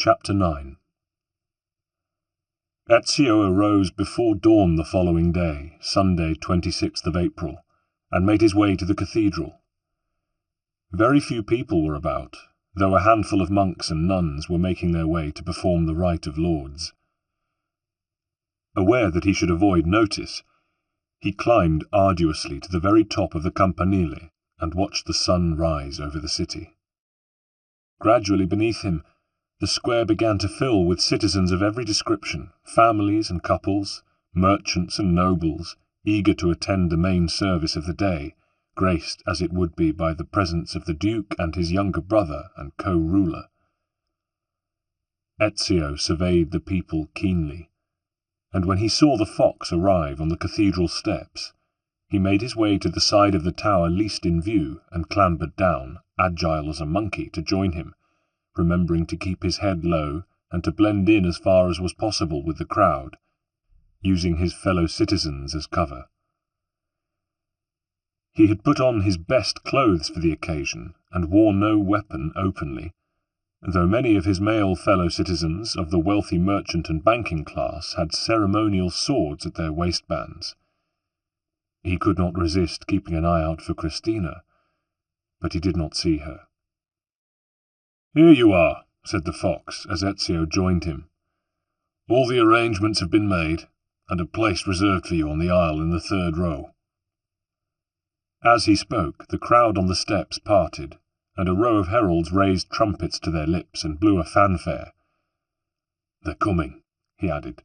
Chapter 9. Ezio arose before dawn the following day, Sunday 26th of April, and made his way to the cathedral. Very few people were about, though a handful of monks and nuns were making their way to perform the rite of lauds. Aware that he should avoid notice, he climbed arduously to the very top of the campanile and watched the sun rise over the city. Gradually beneath him, the square began to fill with citizens of every description, families and couples, merchants and nobles, eager to attend the main service of the day, graced as it would be by the presence of the Duke and his younger brother and co-ruler. Ezio surveyed the people keenly, and when he saw the fox arrive on the cathedral steps, he made his way to the side of the tower least in view and clambered down, agile as a monkey, to join him, remembering to keep his head low and to blend in as far as was possible with the crowd, using his fellow citizens as cover. He had put on his best clothes for the occasion and wore no weapon openly, though many of his male fellow citizens of the wealthy merchant and banking class had ceremonial swords at their waistbands. He could not resist keeping an eye out for Christina, but he did not see her. "Here you are," said the fox, as Ezio joined him. "All the arrangements have been made, and a place reserved for you on the aisle in the third row." As he spoke, the crowd on the steps parted, and a row of heralds raised trumpets to their lips and blew a fanfare. "They're coming," he added.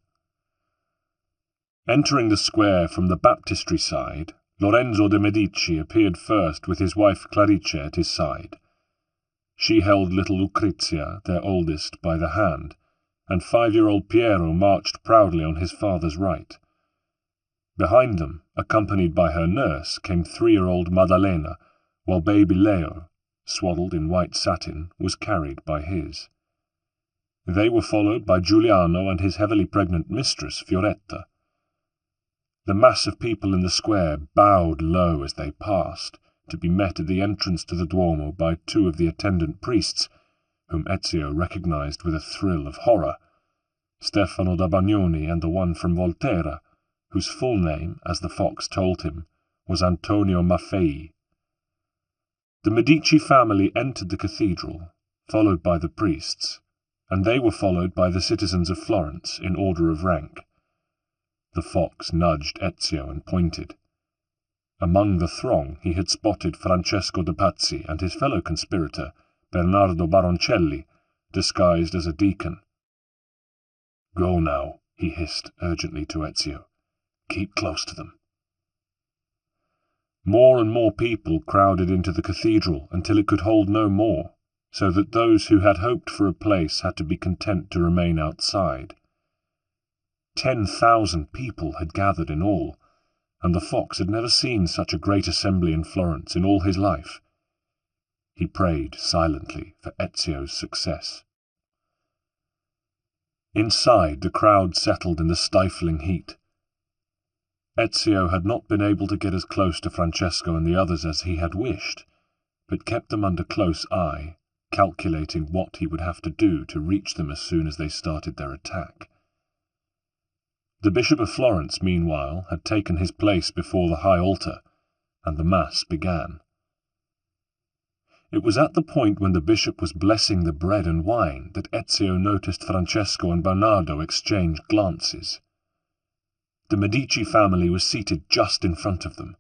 Entering the square from the baptistry side, Lorenzo de' Medici appeared first with his wife Clarice at his side. She held little Lucrezia, their oldest, by the hand, and 5-year-old Piero marched proudly on his father's right. Behind them, accompanied by her nurse, came 3-year-old Maddalena, while baby Leo, swaddled in white satin, was carried by his. They were followed by Giuliano and his heavily pregnant mistress, Fioretta. The mass of people in the square bowed low as they passed, to be met at the entrance to the Duomo by 2 of the attendant priests, whom Ezio recognized with a thrill of horror, Stefano da Bagnoni and the one from Volterra, whose full name, as the fox told him, was Antonio Maffei. The Medici family entered the cathedral, followed by the priests, and they were followed by the citizens of Florence in order of rank. The fox nudged Ezio and pointed. Among the throng he had spotted Francesco de' Pazzi and his fellow conspirator, Bernardo Baroncelli, disguised as a deacon. "Go now," he hissed urgently to Ezio. "Keep close to them." More and more people crowded into the cathedral until it could hold no more, so that those who had hoped for a place had to be content to remain outside. 10,000 people had gathered in all, and the fox had never seen such a great assembly in Florence in all his life. He prayed silently for Ezio's success. Inside, the crowd settled in the stifling heat. Ezio had not been able to get as close to Francesco and the others as he had wished, but kept them under close eye, calculating what he would have to do to reach them as soon as they started their attack. The Bishop of Florence, meanwhile, had taken his place before the high altar, and the Mass began. It was at the point when the bishop was blessing the bread and wine that Ezio noticed Francesco and Bernardo exchange glances. The Medici family was seated just in front of them.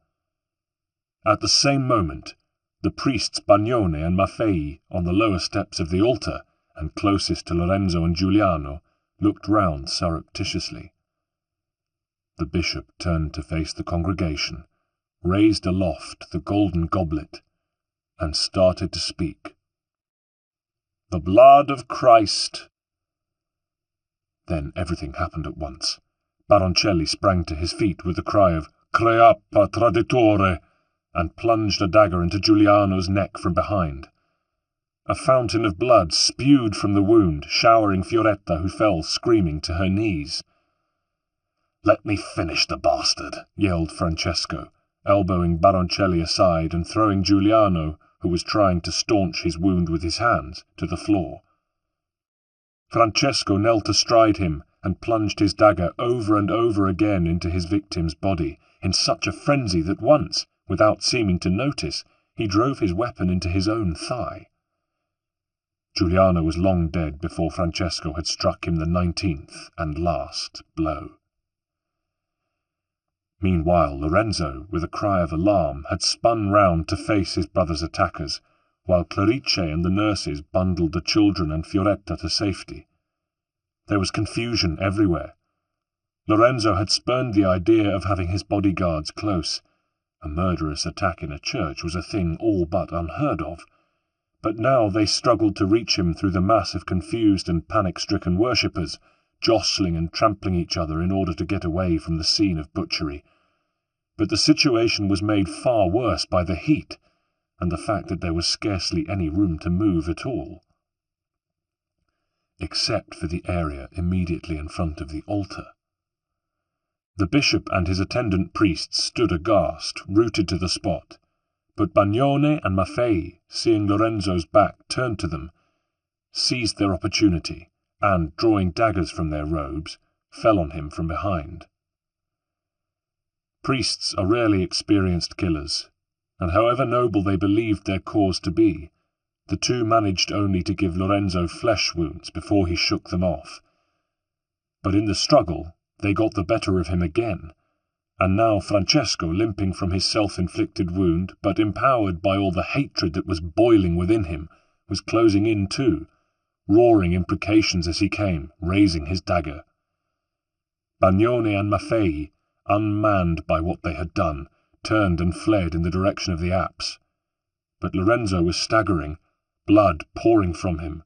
At the same moment, the priests Bagnone and Maffei, on the lower steps of the altar, and closest to Lorenzo and Giuliano, looked round surreptitiously. The bishop turned to face the congregation, raised aloft the golden goblet, and started to speak. "The blood of Christ." Then everything happened at once. Baroncelli sprang to his feet with the cry of "Creapa traditore," and plunged a dagger into Giuliano's neck from behind. A fountain of blood spewed from the wound, showering Fioretta, who fell screaming to her knees. "Let me finish the bastard," yelled Francesco, elbowing Baroncelli aside and throwing Giuliano, who was trying to staunch his wound with his hands, to the floor. Francesco knelt astride him and plunged his dagger over and over again into his victim's body, in such a frenzy that once, without seeming to notice, he drove his weapon into his own thigh. Giuliano was long dead before Francesco had struck him the 19th and last blow. Meanwhile, Lorenzo, with a cry of alarm, had spun round to face his brother's attackers, while Clarice and the nurses bundled the children and Fioretta to safety. There was confusion everywhere. Lorenzo had spurned the idea of having his bodyguards close. A murderous attack in a church was a thing all but unheard of. But now they struggled to reach him through the mass of confused and panic-stricken worshippers, jostling and trampling each other in order to get away from the scene of butchery. But the situation was made far worse by the heat, and the fact that there was scarcely any room to move at all, except for the area immediately in front of the altar. The bishop and his attendant priests stood aghast, rooted to the spot, but Bagnone and Maffei, seeing Lorenzo's back turned to them, seized their opportunity, and, drawing daggers from their robes, fell on him from behind. Priests are rarely experienced killers, and however noble they believed their cause to be, the two managed only to give Lorenzo flesh wounds before he shook them off. But in the struggle, they got the better of him again, and now Francesco, limping from his self-inflicted wound, but empowered by all the hatred that was boiling within him, was closing in too, roaring imprecations as he came, raising his dagger. Bagnone and Maffei, unmanned by what they had done, turned and fled in the direction of the apse. But Lorenzo was staggering, blood pouring from him,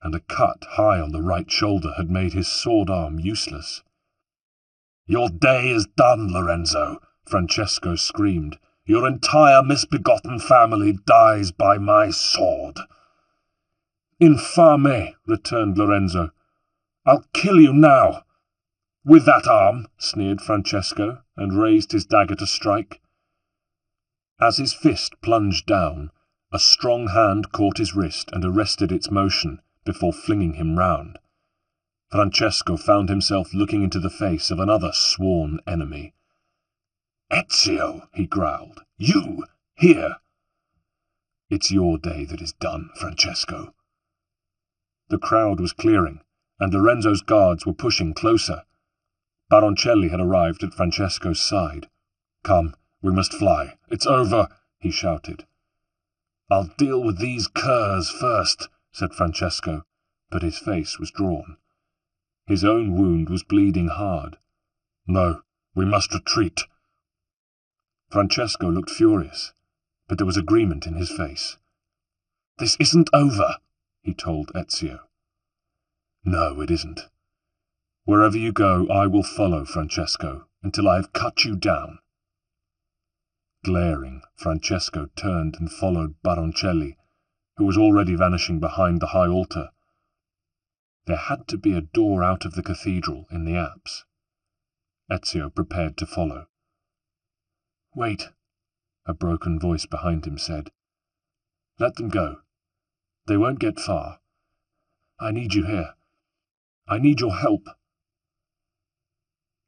and a cut high on the right shoulder had made his sword arm useless. "Your day is done, Lorenzo," Francesco screamed. "Your entire misbegotten family dies by my sword." "Infame," returned Lorenzo. "I'll kill you now." "With that arm," sneered Francesco, and raised his dagger to strike. As his fist plunged down, a strong hand caught his wrist and arrested its motion before flinging him round. Francesco found himself looking into the face of another sworn enemy. "Ezio," he growled. "You, here!" "It's your day that is done, Francesco." The crowd was clearing, and Lorenzo's guards were pushing closer. Baroncelli had arrived at Francesco's side. "Come, we must fly. It's over," he shouted. "I'll deal with these curs first," said Francesco, but his face was drawn. His own wound was bleeding hard. "No, we must retreat." Francesco looked furious, but there was agreement in his face. "This isn't over," he told Ezio. "No, it isn't. Wherever you go, I will follow, Francesco, until I have cut you down." Glaring, Francesco turned and followed Baroncelli, who was already vanishing behind the high altar. There had to be a door out of the cathedral in the apse. Ezio prepared to follow. "Wait," a broken voice behind him said. "Let them go. They won't get far. I need you here. I need your help."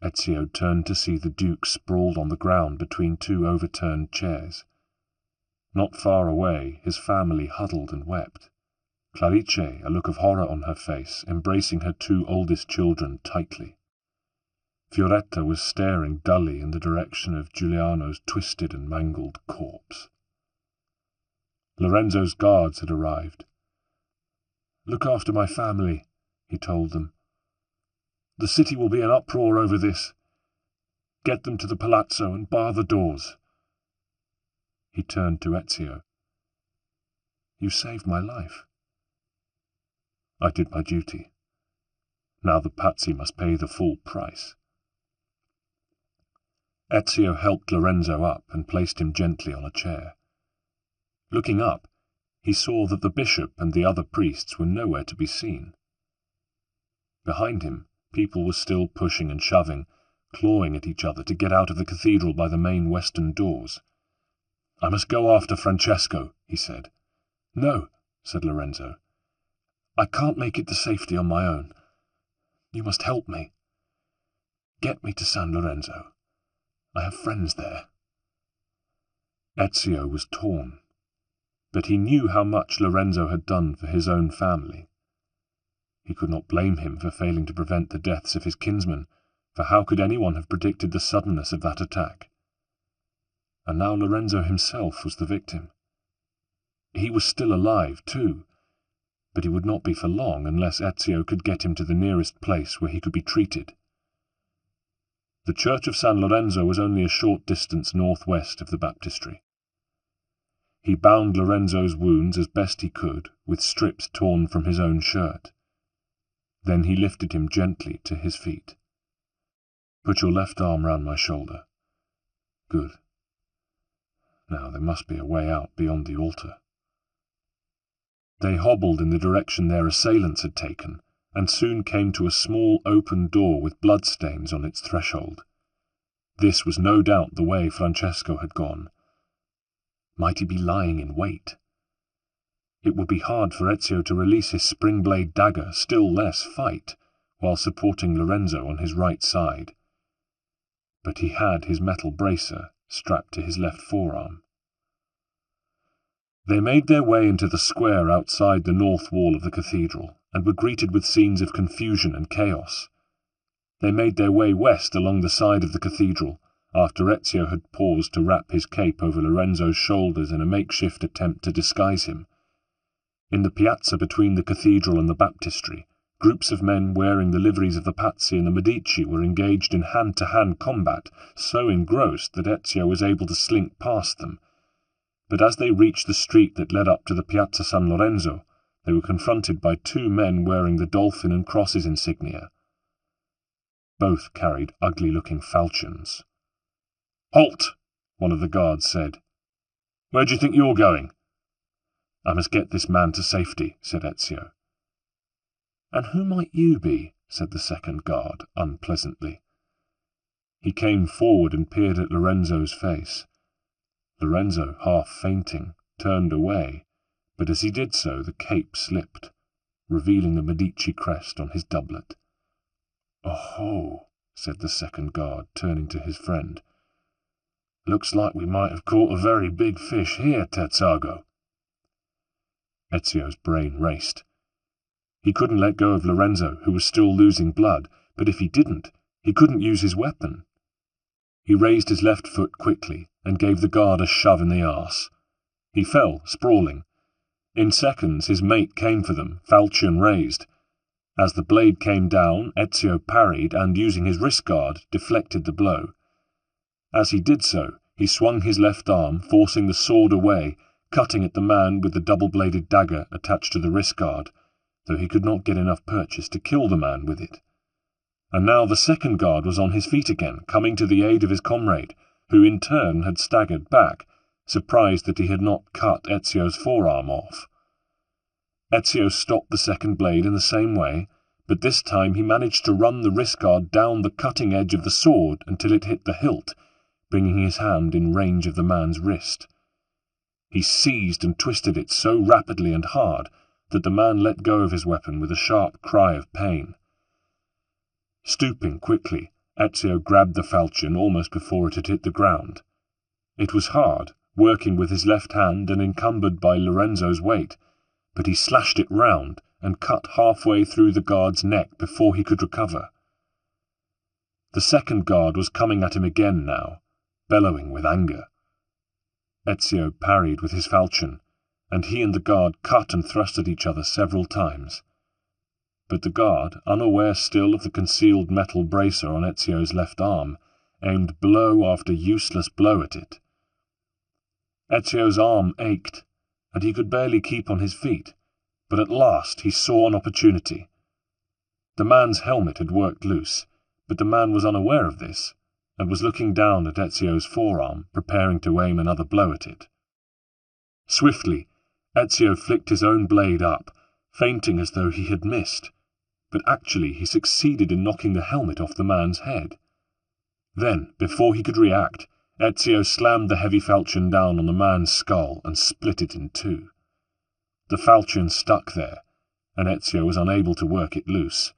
Ezio turned to see the Duke sprawled on the ground between two overturned chairs. Not far away, his family huddled and wept. Clarice, a look of horror on her face, embracing her two oldest children tightly. Fioretta was staring dully in the direction of Giuliano's twisted and mangled corpse. Lorenzo's guards had arrived. "Look after my family," he told them. "The city will be in uproar over this. Get them to the palazzo and bar the doors." He turned to Ezio. "You saved my life." "I did my duty. Now the Pazzi must pay the full price." Ezio helped Lorenzo up and placed him gently on a chair. Looking up, he saw that the bishop and the other priests were nowhere to be seen. Behind him, people were still pushing and shoving, clawing at each other to get out of the cathedral by the main western doors. "I must go after Francesco," he said. "No," said Lorenzo. I can't make it to safety on my own. You must help me. Get me to San Lorenzo. I have friends there." Ezio was torn, but he knew how much Lorenzo had done for his own family. He could not blame him for failing to prevent the deaths of his kinsmen, for how could anyone have predicted the suddenness of that attack? And now Lorenzo himself was the victim. He was still alive, too, but he would not be for long unless Ezio could get him to the nearest place where he could be treated. The church of San Lorenzo was only a short distance northwest of the baptistry. He bound Lorenzo's wounds as best he could with strips torn from his own shirt. Then he lifted him gently to his feet. "Put your left arm round my shoulder. Good. Now there must be a way out beyond the altar." They hobbled in the direction their assailants had taken, and soon came to a small open door with bloodstains on its threshold. This was no doubt the way Francesco had gone. Might he be lying in wait? It would be hard for Ezio to release his spring-blade dagger, still less fight, while supporting Lorenzo on his right side. But he had his metal bracer strapped to his left forearm. They made their way into the square outside the north wall of the cathedral, and were greeted with scenes of confusion and chaos. They made their way west along the side of the cathedral, after Ezio had paused to wrap his cape over Lorenzo's shoulders in a makeshift attempt to disguise him. In the piazza between the cathedral and the baptistry, groups of men wearing the liveries of the Pazzi and the Medici were engaged in hand-to-hand combat, so engrossed that Ezio was able to slink past them. But as they reached the street that led up to the Piazza San Lorenzo, they were confronted by two men wearing the dolphin and crosses insignia. Both carried ugly-looking falchions. "Halt!" one of the guards said. "Where do you think you're going?" "I must get this man to safety," said Ezio. "And who might you be?" said the second guard, unpleasantly. He came forward and peered at Lorenzo's face. Lorenzo, half fainting, turned away, but as he did so the cape slipped, revealing the Medici crest on his doublet. "Oh-ho," said the second guard, turning to his friend. "Looks like we might have caught a very big fish here, Terzago." Ezio's brain raced. He couldn't let go of Lorenzo, who was still losing blood, but if he didn't, he couldn't use his weapon. He raised his left foot quickly and gave the guard a shove in the arse. He fell, sprawling. In seconds his mate came for them, falchion raised. As the blade came down, Ezio parried and, using his wrist guard, deflected the blow. As he did so, he swung his left arm, forcing the sword away, cutting at the man with the double-bladed dagger attached to the wrist guard, though he could not get enough purchase to kill the man with it. And now the second guard was on his feet again, coming to the aid of his comrade, who in turn had staggered back, surprised that he had not cut Ezio's forearm off. Ezio stopped the second blade in the same way, but this time he managed to run the wrist guard down the cutting edge of the sword until it hit the hilt, bringing his hand in range of the man's wrist. He seized and twisted it so rapidly and hard that the man let go of his weapon with a sharp cry of pain. Stooping quickly, Ezio grabbed the falchion almost before it had hit the ground. It was hard, working with his left hand and encumbered by Lorenzo's weight, but he slashed it round and cut halfway through the guard's neck before he could recover. The second guard was coming at him again now, bellowing with anger. Ezio parried with his falchion, and he and the guard cut and thrust at each other several times. But the guard, unaware still of the concealed metal bracer on Ezio's left arm, aimed blow after useless blow at it. Ezio's arm ached, and he could barely keep on his feet, but at last he saw an opportunity. The man's helmet had worked loose, but the man was unaware of this, and was looking down at Ezio's forearm, preparing to aim another blow at it. Swiftly, Ezio flicked his own blade up, feinting as though he had missed, but actually he succeeded in knocking the helmet off the man's head. Then, before he could react, Ezio slammed the heavy falchion down on the man's skull and split it in two. The falchion stuck there, and Ezio was unable to work it loose.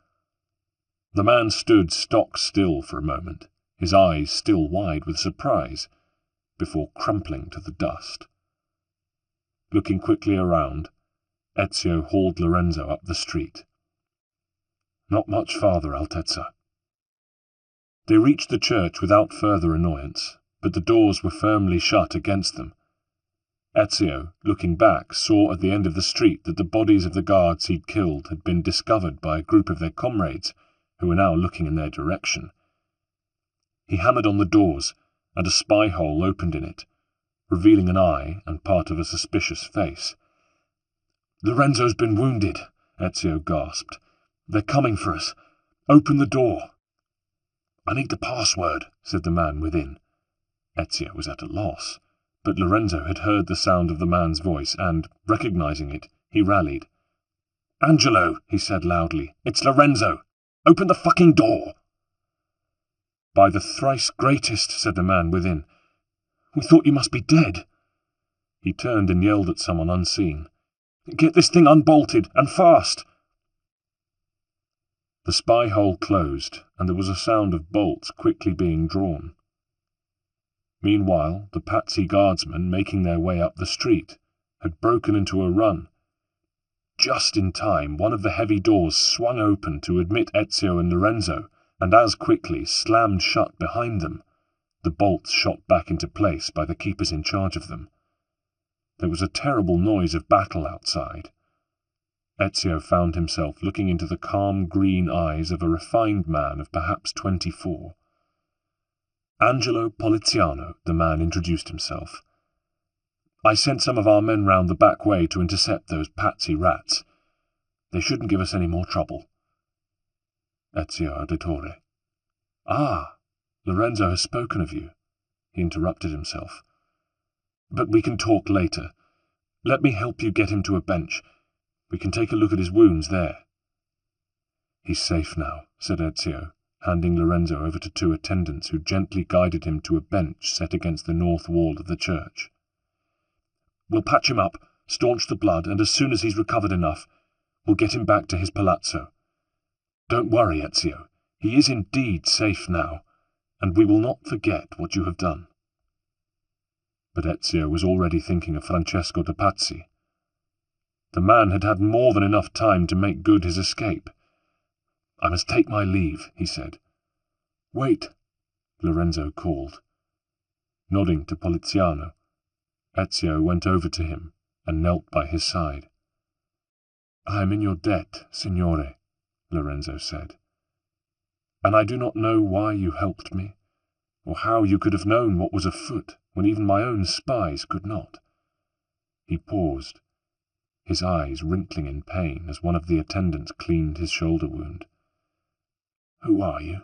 The man stood stock still for a moment, his eyes still wide with surprise, before crumpling to the dust. Looking quickly around, Ezio hauled Lorenzo up the street. "Not much farther, Altezza." They reached the church without further annoyance, but the doors were firmly shut against them. Ezio, looking back, saw at the end of the street that the bodies of the guards he'd killed had been discovered by a group of their comrades, who were now looking in their direction. He hammered on the doors, and a spy hole opened in it, revealing an eye and part of a suspicious face. "Lorenzo's been wounded," Ezio gasped. "They're coming for us. Open the door." "I need the password," said the man within. Ezio was at a loss, but Lorenzo had heard the sound of the man's voice and, recognizing it, he rallied. "Angelo," he said loudly, "it's Lorenzo. Open the fucking door." "By the thrice greatest," said the man within. "We thought you must be dead." He turned and yelled at someone unseen. "Get this thing unbolted, and fast!" The spy hole closed, and there was a sound of bolts quickly being drawn. Meanwhile, the Pazzi guardsmen, making their way up the street, had broken into a run. Just in time, one of the heavy doors swung open to admit Ezio and Lorenzo, and as quickly slammed shut behind them, the bolts shot back into place by the keepers in charge of them. There was a terrible noise of battle outside. Ezio found himself looking into the calm green eyes of a refined man of perhaps 24. "Angelo Poliziano," the man introduced himself. "I sent some of our men round the back way to intercept those Pazzi rats. They shouldn't give us any more trouble." Ezio Auditore. "Ah, Lorenzo has spoken of you," he interrupted himself. "But we can talk later. Let me help you get him to a bench. We can take a look at his wounds there." "He's safe now," said Ezio, handing Lorenzo over to 2 attendants who gently guided him to a bench set against the north wall of the church. "We'll patch him up, staunch the blood, and as soon as he's recovered enough, we'll get him back to his palazzo. Don't worry, Ezio. He is indeed safe now, and we will not forget what you have done." But Ezio was already thinking of Francesco de Pazzi. The man had had more than enough time to make good his escape. "I must take my leave," he said. "Wait," Lorenzo called. Nodding to Poliziano, Ezio went over to him and knelt by his side. "I am in your debt, signore," Lorenzo said. "And I do not know why you helped me, or how you could have known what was afoot when even my own spies could not." He paused, his eyes wrinkling in pain as one of the attendants cleaned his shoulder wound. "Who are you?"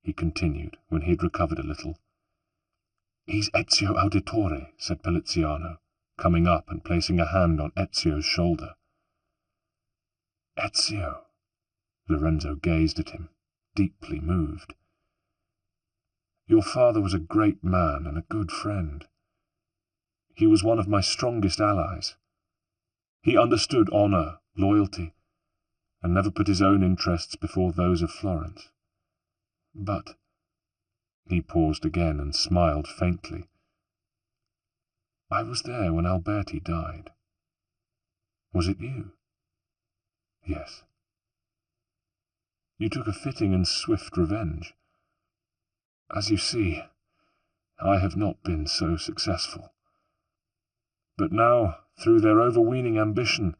he continued when he had recovered a little. "He's Ezio Auditore," said Poliziano, coming up and placing a hand on Ezio's shoulder. "Ezio?" Lorenzo gazed at him, deeply moved. "Your father was a great man and a good friend. He was one of my strongest allies. He understood honour, loyalty, and never put his own interests before those of Florence. But—" he paused again and smiled faintly. "I was there when Alberti died." "Was it you?" "Yes." "You took a fitting and swift revenge. As you see, I have not been so successful. But now, through their overweening ambition,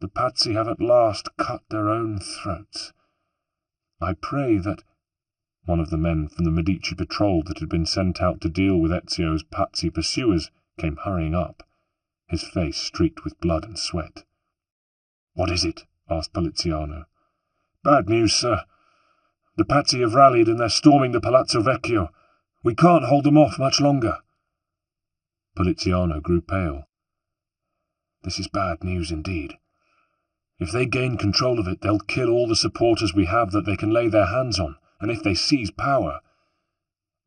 the Pazzi have at last cut their own throats. I pray that—" One of the men from the Medici patrol that had been sent out to deal with Ezio's Pazzi pursuers came hurrying up, his face streaked with blood and sweat. "What is it?" asked Poliziano. "Bad news, sir. The Pazzi have rallied and they're storming the Palazzo Vecchio. We can't hold them off much longer." Poliziano grew pale. "This is bad news indeed. If they gain control of it, they'll kill all the supporters we have that they can lay their hands on, and if they seize power—"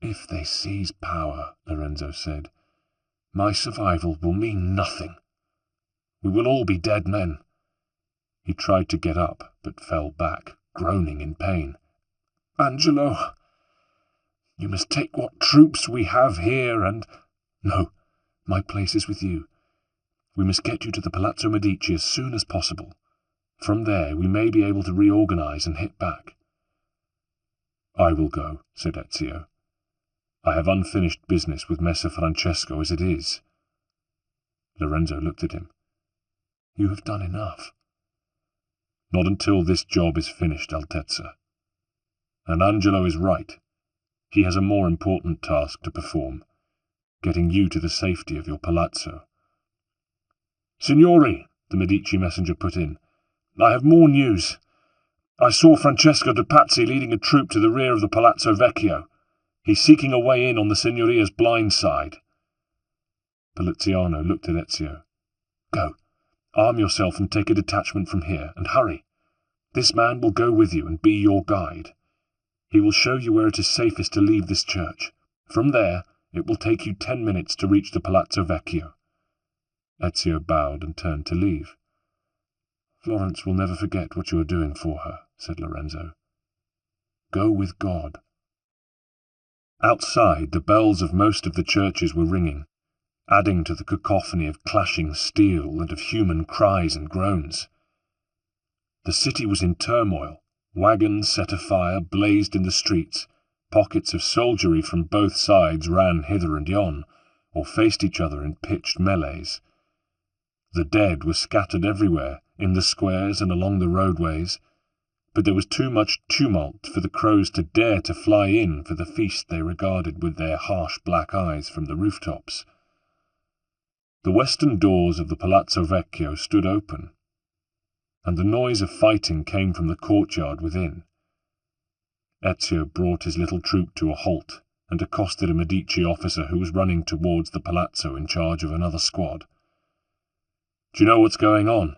"If they seize power," Lorenzo said, "my survival will mean nothing. We will all be dead men. He tried to get up, but fell back, groaning in pain. "Angelo, you must take what troops we have here and—" "No, my place is with you. We must get you to the Palazzo Medici as soon as possible. From there we may be able to reorganize and hit back." "I will go," said Ezio. "I have unfinished business with Messer Francesco as it is." Lorenzo looked at him. "You have done enough." "Not until this job is finished, Altezza. And Angelo is right. He has a more important task to perform, getting you to the safety of your palazzo." "Signori," the Medici messenger put in, "I have more news. I saw Francesco de Pazzi leading a troop to the rear of the Palazzo Vecchio. He's seeking a way in on the Signoria's blind side." Poliziano looked at Ezio. "Go, arm yourself and take a detachment from here, and hurry. This man will go with you and be your guide. He will show you where it is safest to leave this church. From there, it will take you 10 minutes to reach the Palazzo Vecchio." Ezio bowed and turned to leave. "Florence will never forget what you are doing for her," said Lorenzo. "Go with God." Outside, the bells of most of the churches were ringing, adding to the cacophony of clashing steel and of human cries and groans. The city was in turmoil. Wagons set afire blazed in the streets. Pockets of soldiery from both sides ran hither and yon, or faced each other in pitched melees. The dead were scattered everywhere, in the squares and along the roadways, but there was too much tumult for the crows to dare to fly in for the feast they regarded with their harsh black eyes from the rooftops. The western doors of the Palazzo Vecchio stood open, and the noise of fighting came from the courtyard within. Ezio brought his little troop to a halt and accosted a Medici officer who was running towards the palazzo in charge of another squad. "Do you know what's going on?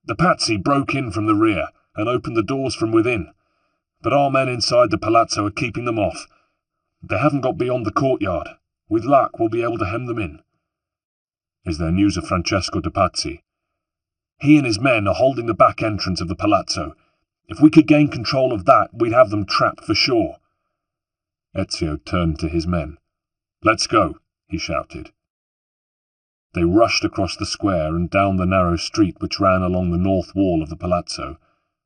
The Pazzi broke in from the rear and opened the doors from within, but our men inside the palazzo are keeping them off. They haven't got beyond the courtyard. With luck, we'll be able to hem them in." "Is there news of Francesco de Pazzi?" "He and his men are holding the back entrance of the palazzo. If we could gain control of that, we'd have them trapped for sure." Ezio turned to his men. "Let's go," he shouted. They rushed across the square and down the narrow street which ran along the north wall of the palazzo,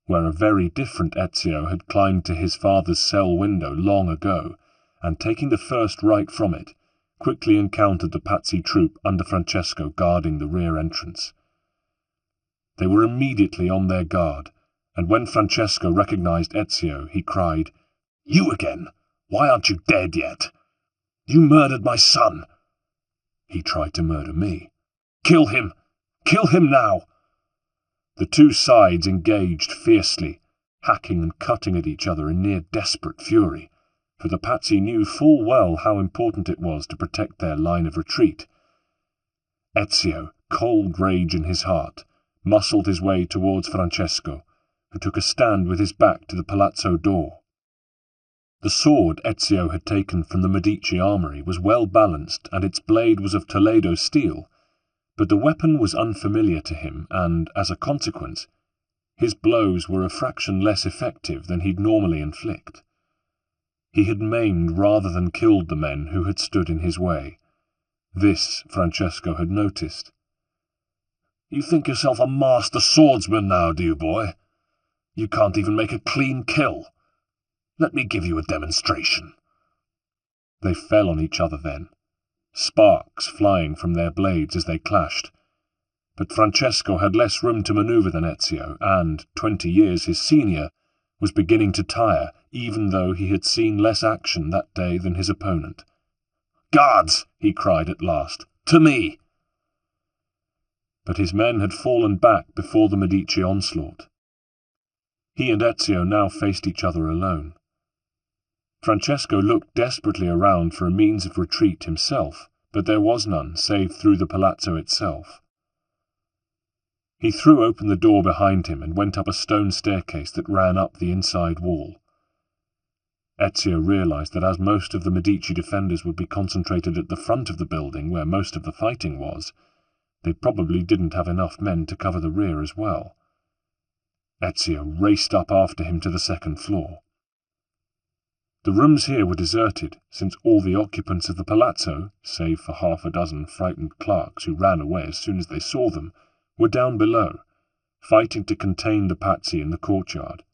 where a very different Ezio had climbed to his father's cell window long ago, and taking the first right from it, quickly encountered the Pazzi troop under Francesco guarding the rear entrance. They were immediately on their guard, and when Francesco recognized Ezio, he cried, "You again? Why aren't you dead yet? You murdered my son." "He tried to murder me." "Kill him! Kill him now!" The two sides engaged fiercely, hacking and cutting at each other in near desperate fury, for the Pazzi knew full well how important it was to protect their line of retreat. Ezio, cold rage in his heart, muscled his way towards Francesco, who took a stand with his back to the palazzo door. The sword Ezio had taken from the Medici armory was well balanced, and its blade was of Toledo steel, but the weapon was unfamiliar to him, and, as a consequence, his blows were a fraction less effective than he'd normally inflict. He had maimed rather than killed the men who had stood in his way. This Francesco had noticed. "You think yourself a master swordsman now, do you, boy? You can't even make a clean kill. Let me give you a demonstration." They fell on each other then, sparks flying from their blades as they clashed. But Francesco had less room to maneuver than Ezio, and, 20 years his senior, was beginning to tire, even though he had seen less action that day than his opponent. "Guards!" he cried at last. "To me!" But his men had fallen back before the Medici onslaught. He and Ezio now faced each other alone. Francesco looked desperately around for a means of retreat himself, but there was none save through the palazzo itself. He threw open the door behind him and went up a stone staircase that ran up the inside wall. Ezio realized that as most of the Medici defenders would be concentrated at the front of the building where most of the fighting was, they probably didn't have enough men to cover the rear as well. Ezio raced up after him to the second floor. The rooms here were deserted, since all the occupants of the palazzo, save for half a dozen frightened clerks who ran away as soon as they saw them, were down below, fighting to contain the Pazzi in the courtyard.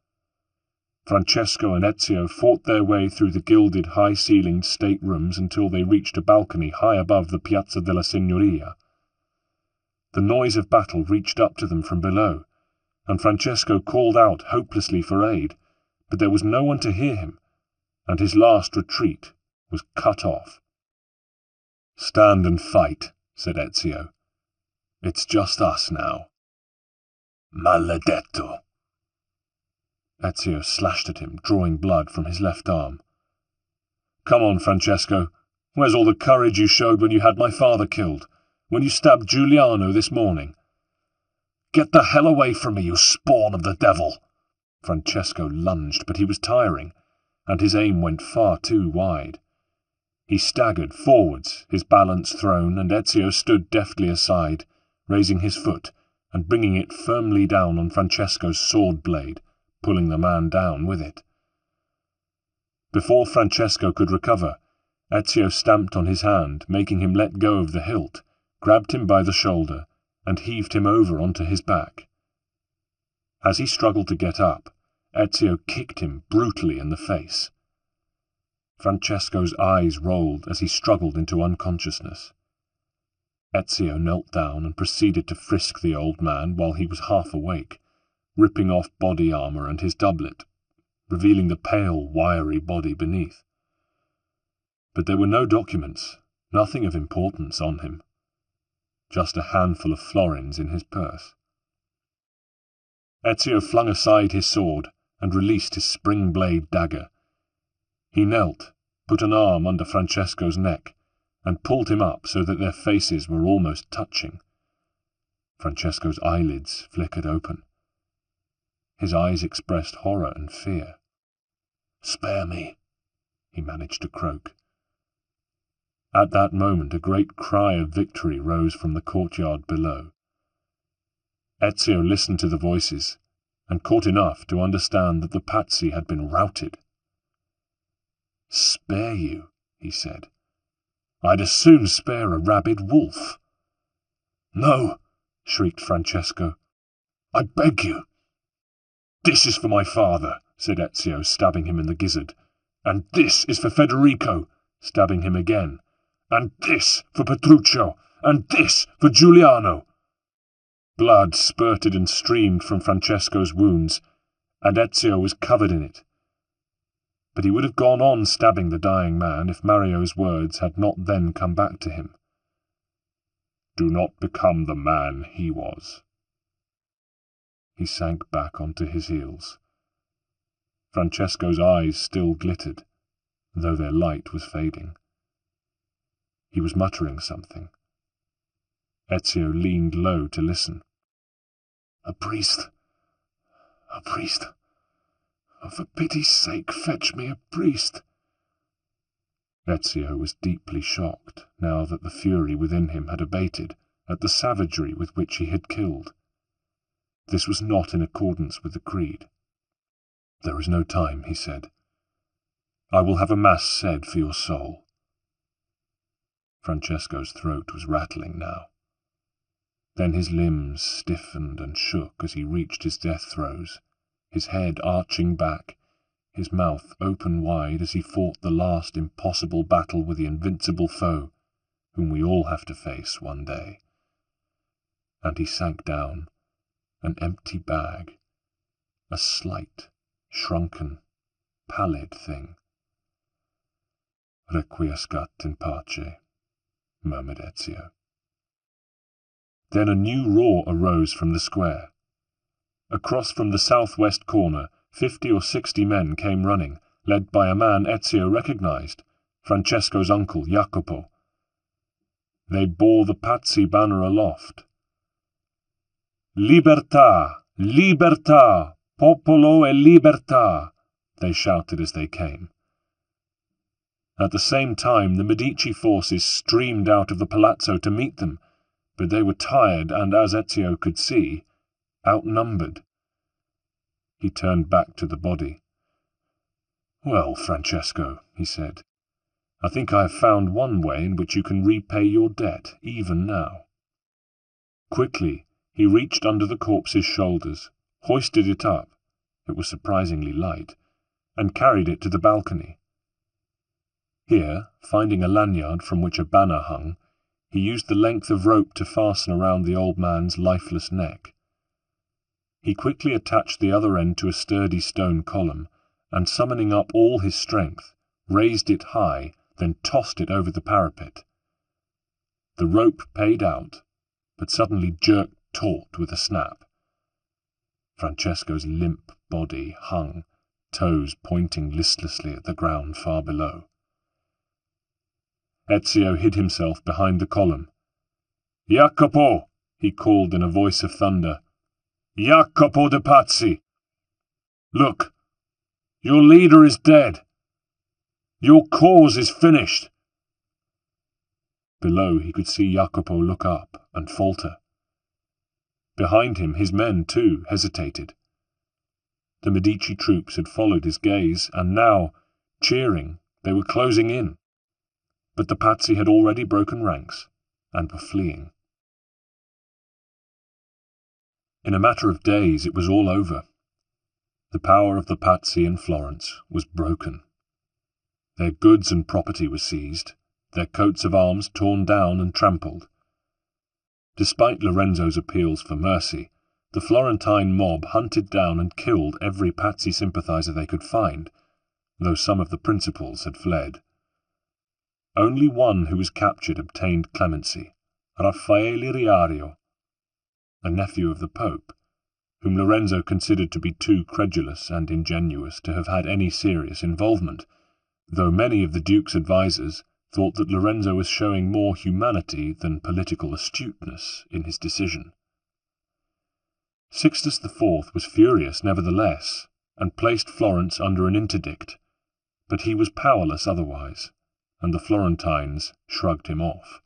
Francesco and Ezio fought their way through the gilded, high-ceilinged state-rooms until they reached a balcony high above the Piazza della Signoria. The noise of battle reached up to them from below, and Francesco called out hopelessly for aid, but there was no one to hear him, and his last retreat was cut off. "Stand and fight," said Ezio. "It's just us now." "Maledetto!" Ezio slashed at him, drawing blood from his left arm. "Come on, Francesco. Where's all the courage you showed when you had my father killed? When you stabbed Giuliano this morning?" "Get the hell away from me, you spawn of the devil!" Francesco lunged, but he was tiring, and his aim went far too wide. He staggered forwards, his balance thrown, and Ezio stood deftly aside, raising his foot and bringing it firmly down on Francesco's sword blade, pulling the man down with it. Before Francesco could recover, Ezio stamped on his hand, making him let go of the hilt, grabbed him by the shoulder, and heaved him over onto his back. As he struggled to get up, Ezio kicked him brutally in the face. Francesco's eyes rolled as he struggled into unconsciousness. Ezio knelt down and proceeded to frisk the old man while he was half awake, ripping off body armour and his doublet, revealing the pale, wiry body beneath. But there were no documents, nothing of importance on him. Just a handful of florins in his purse. Ezio flung aside his sword and released his spring-blade dagger. He knelt, put an arm under Francesco's neck, and pulled him up so that their faces were almost touching. Francesco's eyelids flickered open. His eyes expressed horror and fear. "Spare me," he managed to croak. At that moment a great cry of victory rose from the courtyard below. Ezio listened to the voices, and caught enough to understand that the Pazzi had been routed. "Spare you," he said. "I'd as soon spare a rabid wolf." "No," shrieked Francesco. "I beg you." "This is for my father," said Ezio, stabbing him in the gizzard. "And this is for Federico," stabbing him again. "And this for Petruccio, and this for Giuliano." Blood spurted and streamed from Francesco's wounds, and Ezio was covered in it. But he would have gone on stabbing the dying man if Mario's words had not then come back to him. "Do not become the man he was." He sank back onto his heels. Francesco's eyes still glittered, though their light was fading. He was muttering something. Ezio leaned low to listen. "A priest! A priest! Oh, for pity's sake, fetch me a priest!" Ezio was deeply shocked, now that the fury within him had abated, at the savagery with which he had killed. This was not in accordance with the creed. "There is no time," he said. "I will have a mass said for your soul." Francesco's throat was rattling now. Then his limbs stiffened and shook as he reached his death throes, his head arching back, his mouth open wide as he fought the last impossible battle with the invincible foe, whom we all have to face one day. And he sank down, an empty bag, a slight, shrunken, pallid thing. "Requiescat in pace," murmured Ezio. Then a new roar arose from the square. Across from the southwest corner, 50 or 60 men came running, led by a man Ezio recognized, Francesco's uncle Jacopo. They bore the Pazzi banner aloft. "Libertà! Libertà! Popolo e libertà!" they shouted as they came. At the same time, the Medici forces streamed out of the palazzo to meet them, but they were tired and, as Ezio could see, outnumbered. He turned back to the body. "Well, Francesco," he said, "I think I have found one way in which you can repay your debt, even now." Quickly, he reached under the corpse's shoulders, hoisted it up, it was surprisingly light, and carried it to the balcony. Here, finding a lanyard from which a banner hung, he used the length of rope to fasten around the old man's lifeless neck. He quickly attached the other end to a sturdy stone column, and summoning up all his strength, raised it high, then tossed it over the parapet. The rope paid out, but suddenly jerked taut with a snap. Francesco's limp body hung, toes pointing listlessly at the ground far below. Ezio hid himself behind the column. "Jacopo!" he called in a voice of thunder. "Jacopo de Pazzi! Look, your leader is dead. Your cause is finished." Below he could see Jacopo look up and falter. Behind him his men, too, hesitated. The Medici troops had followed his gaze, and now, cheering, they were closing in. But the Pazzi had already broken ranks and were fleeing. In a matter of days it was all over. The power of the Pazzi in Florence was broken. Their goods and property were seized, their coats of arms torn down and trampled. Despite Lorenzo's appeals for mercy, the Florentine mob hunted down and killed every Pazzi sympathizer they could find, though some of the principals had fled. Only one who was captured obtained clemency, Raffaele Riario, a nephew of the Pope, whom Lorenzo considered to be too credulous and ingenuous to have had any serious involvement, though many of the Duke's advisers thought that Lorenzo was showing more humanity than political astuteness in his decision. Sixtus IV was furious nevertheless, and placed Florence under an interdict, but he was powerless otherwise, and the Florentines shrugged him off.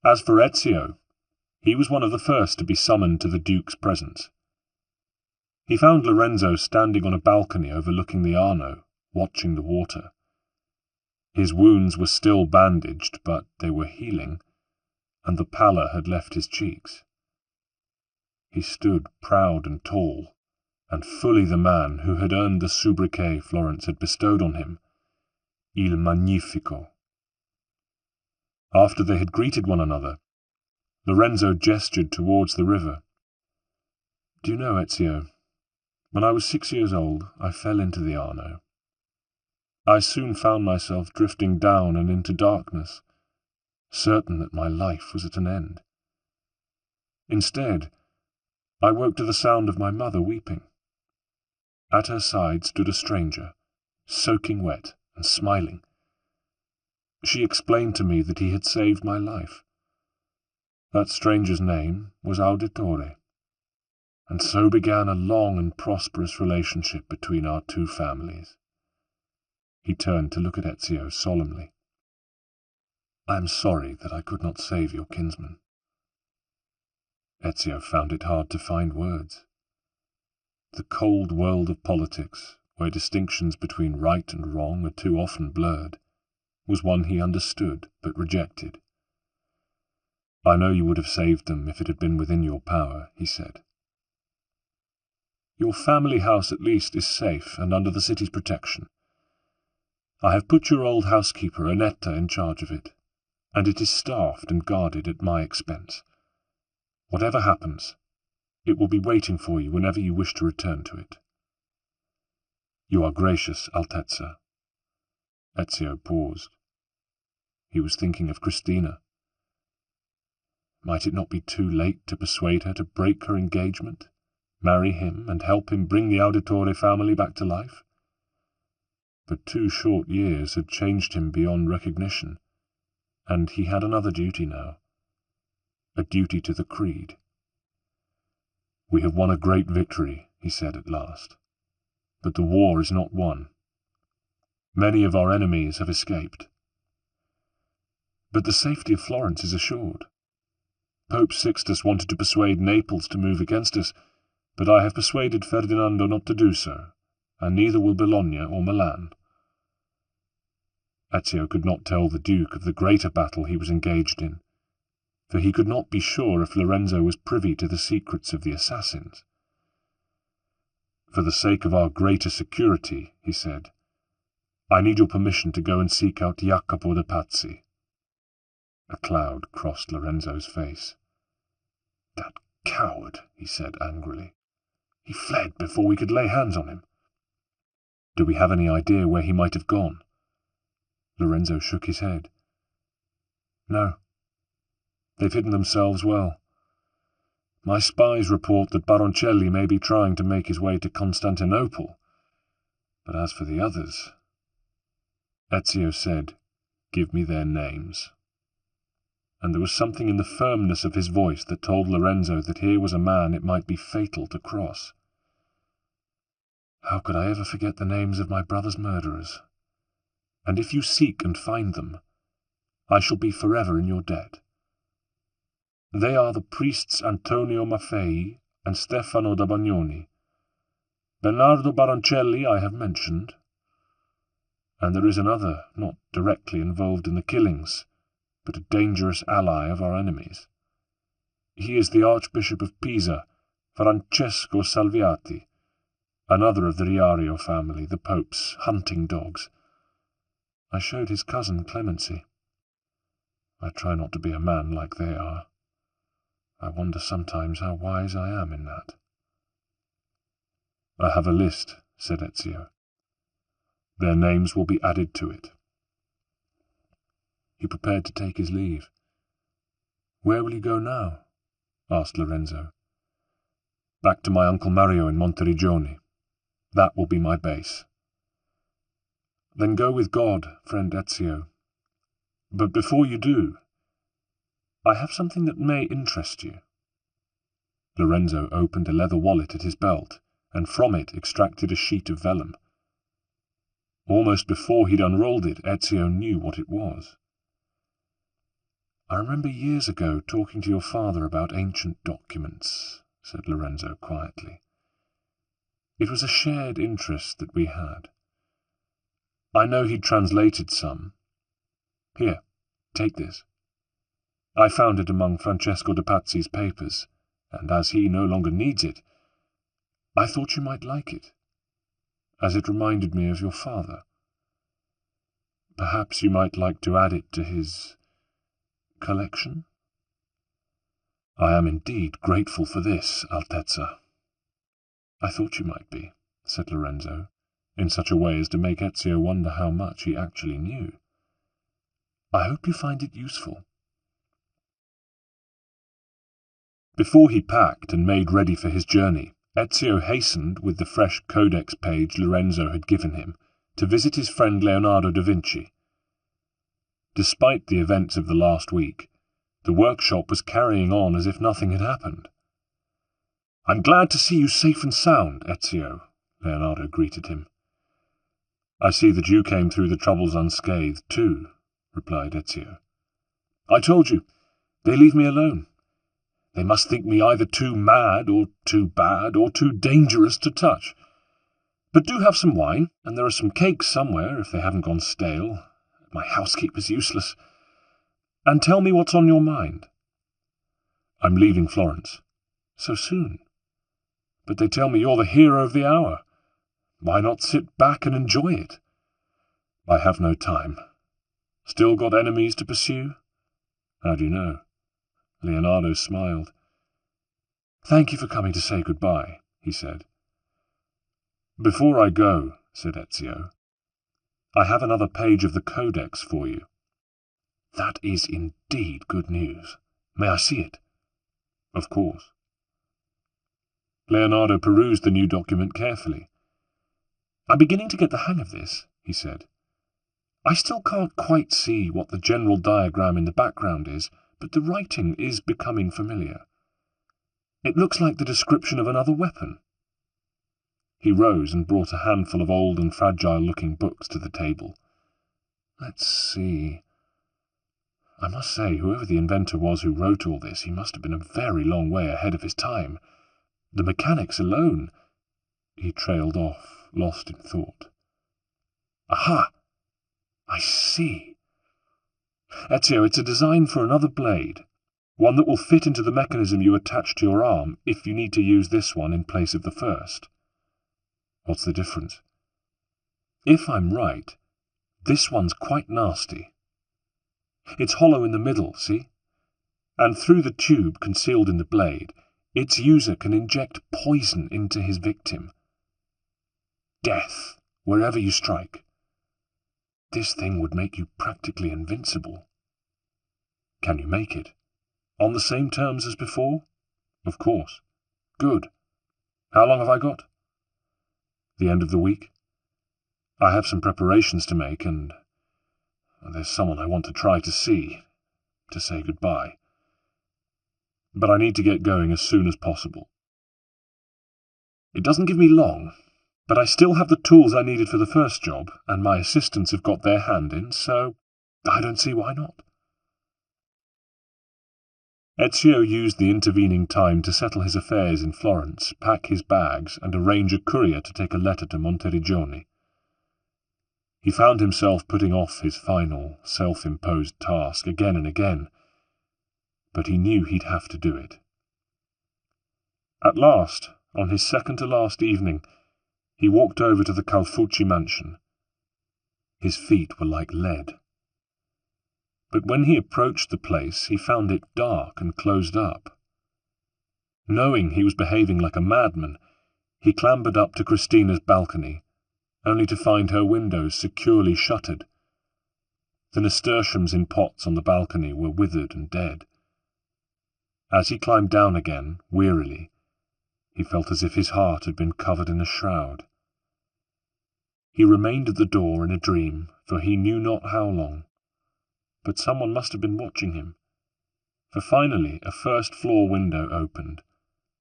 As for Ezio, he was one of the first to be summoned to the Duke's presence. He found Lorenzo standing on a balcony overlooking the Arno, watching the water. His wounds were still bandaged, but they were healing, and the pallor had left his cheeks. He stood proud and tall, and fully the man who had earned the sobriquet Florence had bestowed on him, Il Magnifico. After they had greeted one another, Lorenzo gestured towards the river. "Do you know, Ezio, when I was 6 years old, I fell into the Arno. I soon found myself drifting down and into darkness, certain that my life was at an end. Instead, I woke to the sound of my mother weeping. At her side stood a stranger, soaking wet and smiling. She explained to me that he had saved my life. That stranger's name was Auditore, and so began a long and prosperous relationship between our two families." He turned to look at Ezio solemnly. "I am sorry that I could not save your kinsman." Ezio found it hard to find words. The cold world of politics, where distinctions between right and wrong are too often blurred, was one he understood but rejected. "I know you would have saved them if it had been within your power," he said. "Your family house at least is safe and under the city's protection. I have put your old housekeeper Annetta in charge of it, and it is staffed and guarded at my expense. Whatever happens, it will be waiting for you whenever you wish to return to it." "You are gracious, Altezza." Ezio paused. He was thinking of Christina. Might it not be too late to persuade her to break her engagement, marry him, and help him bring the Auditore family back to life? But 2 short years had changed him beyond recognition, and he had another duty now, a duty to the Creed. "We have won a great victory," he said at last, "but the war is not won. Many of our enemies have escaped. But the safety of Florence is assured. Pope Sixtus wanted to persuade Naples to move against us, but I have persuaded Ferdinando not to do so, and neither will Bologna or Milan. Ezio could not tell the Duke of the greater battle he was engaged in, for he could not be sure if Lorenzo was privy to the secrets of the assassins. For the sake of our greater security, he said, I need your permission to go and seek out Jacopo de Pazzi. A cloud crossed Lorenzo's face. That coward, he said angrily. He fled before we could lay hands on him. Do we have any idea where he might have gone? Lorenzo shook his head. No. They've hidden themselves well. My spies report that Baroncelli may be trying to make his way to Constantinople, but as for the others... Ezio said, Give me their names. And there was something in the firmness of his voice that told Lorenzo that here was a man it might be fatal to cross. How could I ever forget the names of my brother's murderers? And if you seek and find them, I shall be forever in your debt. They are the priests Antonio Maffei and Stefano da Bagnoni. Bernardo Baroncelli I have mentioned, and there is another not directly involved in the killings, but a dangerous ally of our enemies. He is the Archbishop of Pisa, Francesco Salviati, another of the Riario family, the Pope's hunting dogs. I showed his cousin clemency. I try not to be a man like they are. I wonder sometimes how wise I am in that. I have a list, said Ezio. Their names will be added to it. He prepared to take his leave. Where will you go now? Asked Lorenzo. Back to my Uncle Mario in Monteriggioni. That will be my base. Then go with God, friend Ezio. But before you do, I have something that may interest you. Lorenzo opened a leather wallet at his belt, and from it extracted a sheet of vellum. Almost before he'd unrolled it, Ezio knew what it was. I remember years ago talking to your father about ancient documents, said Lorenzo quietly. It was a shared interest that we had. I know he'd translated some. Here, take this. I found it among Francesco de Pazzi's papers, and as he no longer needs it, I thought you might like it, as it reminded me of your father. Perhaps you might like to add it to his collection? I am indeed grateful for this, Altezza. I thought you might be, said Lorenzo, in such a way as to make Ezio wonder how much he actually knew. I hope you find it useful. Before he packed and made ready for his journey, Ezio hastened, with the fresh codex page Lorenzo had given him, to visit his friend Leonardo da Vinci. Despite the events of the last week, the workshop was carrying on as if nothing had happened. I'm glad to see you safe and sound, Ezio, Leonardo greeted him. I see that you came through the troubles unscathed, too, replied Ezio. I told you, they leave me alone. They must think me either too mad, or too bad, or too dangerous to touch. But do have some wine, and there are some cakes somewhere, if they haven't gone stale. My housekeeper's useless. And tell me what's on your mind. I'm leaving Florence. So soon? But they tell me you're the hero of the hour. Why not sit back and enjoy it? I have no time. Still got enemies to pursue? How do you know? Leonardo smiled. Thank you for coming to say goodbye, he said. Before I go, said Ezio, I have another page of the Codex for you. That is indeed good news. May I see it? Of course. Leonardo perused the new document carefully. I'm beginning to get the hang of this, he said. I still can't quite see what the general diagram in the background is, but the writing is becoming familiar. It looks like the description of another weapon. He rose and brought a handful of old and fragile-looking books to the table. Let's see. I must say, whoever the inventor was who wrote all this, he must have been a very long way ahead of his time. The mechanics alone—" He trailed off, lost in thought. "Aha! I see. Ezio, it's a design for another blade, one that will fit into the mechanism you attach to your arm if you need to use this one in place of the first." "What's the difference?" "If I'm right, this one's quite nasty. It's hollow in the middle, see? And through the tube concealed in the blade, its user can inject poison into his victim. Death, wherever you strike. This thing would make you practically invincible." "Can you make it? On the same terms as before?" "Of course." "Good. How long have I got?" "The end of the week. I have some preparations to make, and there's someone I want to try to see, to say goodbye. But I need to get going as soon as possible. It doesn't give me long, but I still have the tools I needed for the first job, and my assistants have got their hand in, so I don't see why not." Ezio used the intervening time to settle his affairs in Florence, pack his bags, and arrange a courier to take a letter to Monteriggioni. He found himself putting off his final, self-imposed task again and again, but he knew he'd have to do it. At last, on his second-to-last evening, he walked over to the Calfucci mansion. His feet were like lead. But when he approached the place, he found it dark and closed up. Knowing he was behaving like a madman, he clambered up to Christina's balcony, only to find her windows securely shuttered. The nasturtiums in pots on the balcony were withered and dead. As he climbed down again, wearily, he felt as if his heart had been covered in a shroud. He remained at the door in a dream, for he knew not how long. But someone must have been watching him, for finally a first-floor window opened,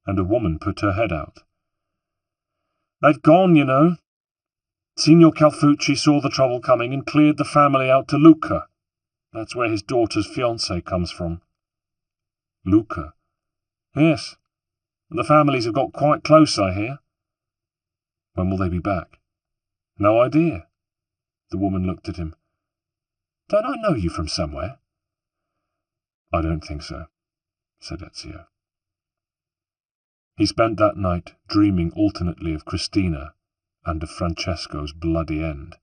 and a woman put her head out. "They've gone, you know. Signor Calfucci saw the trouble coming and cleared the family out to Lucca. That's where his daughter's fiancé comes from." "Lucca?" "Yes. The families have got quite close, I hear." "When will they be back?" "No idea." The woman looked at him. "Don't I know you from somewhere?" "I don't think so," said Ezio. He spent that night dreaming alternately of Christina and of Francesco's bloody end.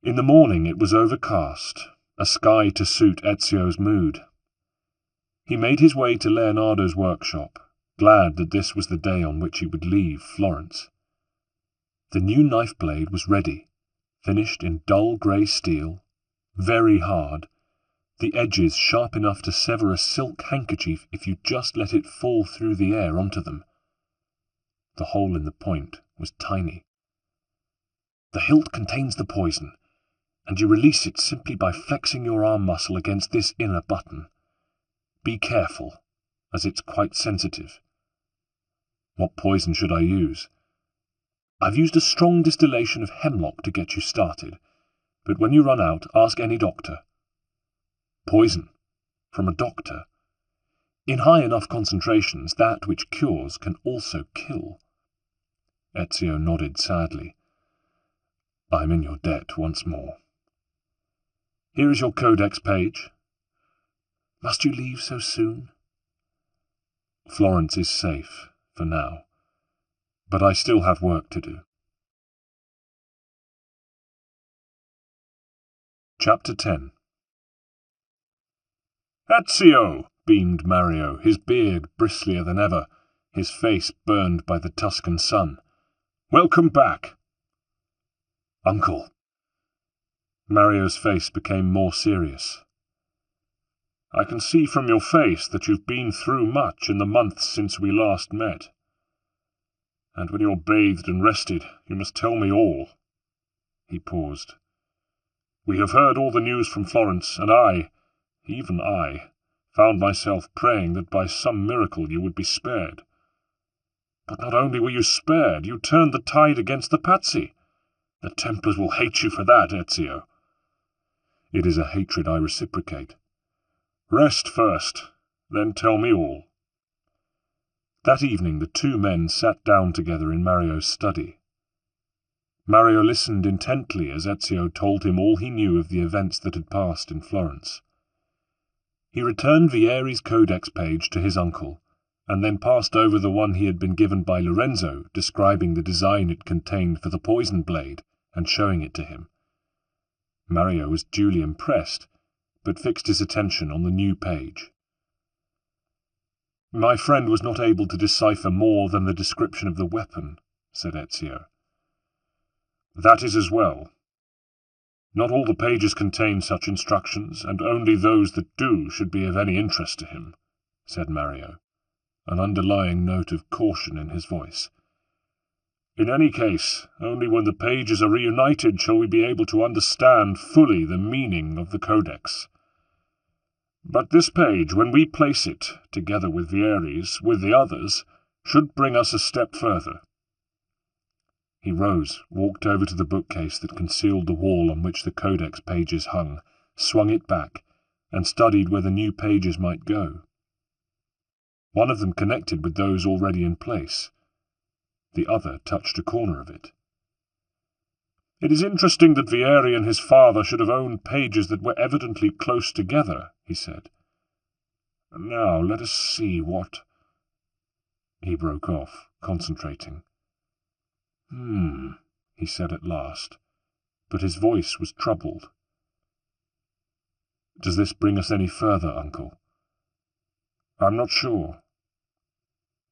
In the morning it was overcast, a sky to suit Ezio's mood. He made his way to Leonardo's workshop, glad that this was the day on which he would leave Florence. The new knife blade was ready, finished in dull grey steel, very hard, the edges sharp enough to sever a silk handkerchief if you just let it fall through the air onto them. The hole in the point was tiny. "The hilt contains the poison, and you release it simply by flexing your arm muscle against this inner button. Be careful, as it's quite sensitive." "What poison should I use?" "I've used a strong distillation of hemlock to get you started, but when you run out, ask any doctor." "Poison? From a doctor?" "In high enough concentrations, that which cures can also kill." Ezio nodded sadly. "I'm in your debt once more. Here is your codex page." "Must you leave so soon?" "Florence is safe, for now, but I still have work to do." Chapter 10. "Ezio!" beamed Mario, his beard bristlier than ever, his face burned by the Tuscan sun. "Welcome back." "Uncle." Mario's face became more serious. "I can see from your face that you've been through much in the months since we last met. And when you're bathed and rested, you must tell me all." He paused. "We have heard all the news from Florence, and even I, found myself praying that by some miracle you would be spared. But not only were you spared, you turned the tide against the Pazzi. The Templars will hate you for that, Ezio." "It is a hatred I reciprocate." "Rest first, then tell me all." That evening the two men sat down together in Mario's study. Mario listened intently as Ezio told him all he knew of the events that had passed in Florence. He returned Vieri's codex page to his uncle, and then passed over the one he had been given by Lorenzo, describing the design it contained for the poison blade, and showing it to him. Mario was duly impressed, but fixed his attention on the new page. "My friend was not able to decipher more than the description of the weapon," said Ezio. "That is as well. Not all the pages contain such instructions, and only those that do should be of any interest to him," said Mario, an underlying note of caution in his voice. "In any case, only when the pages are reunited shall we be able to understand fully the meaning of the Codex. But this page, when we place it, together with Vieri's, with the others, should bring us a step further." He rose, walked over to the bookcase that concealed the wall on which the Codex pages hung, swung it back, and studied where the new pages might go. One of them connected with those already in place. The other touched a corner of it. "It is interesting that Vieri and his father should have owned pages that were evidently close together," he said. "Now, let us see what—" He broke off, concentrating. He said at last, but his voice was troubled. "Does this bring us any further, Uncle?" "I'm not sure.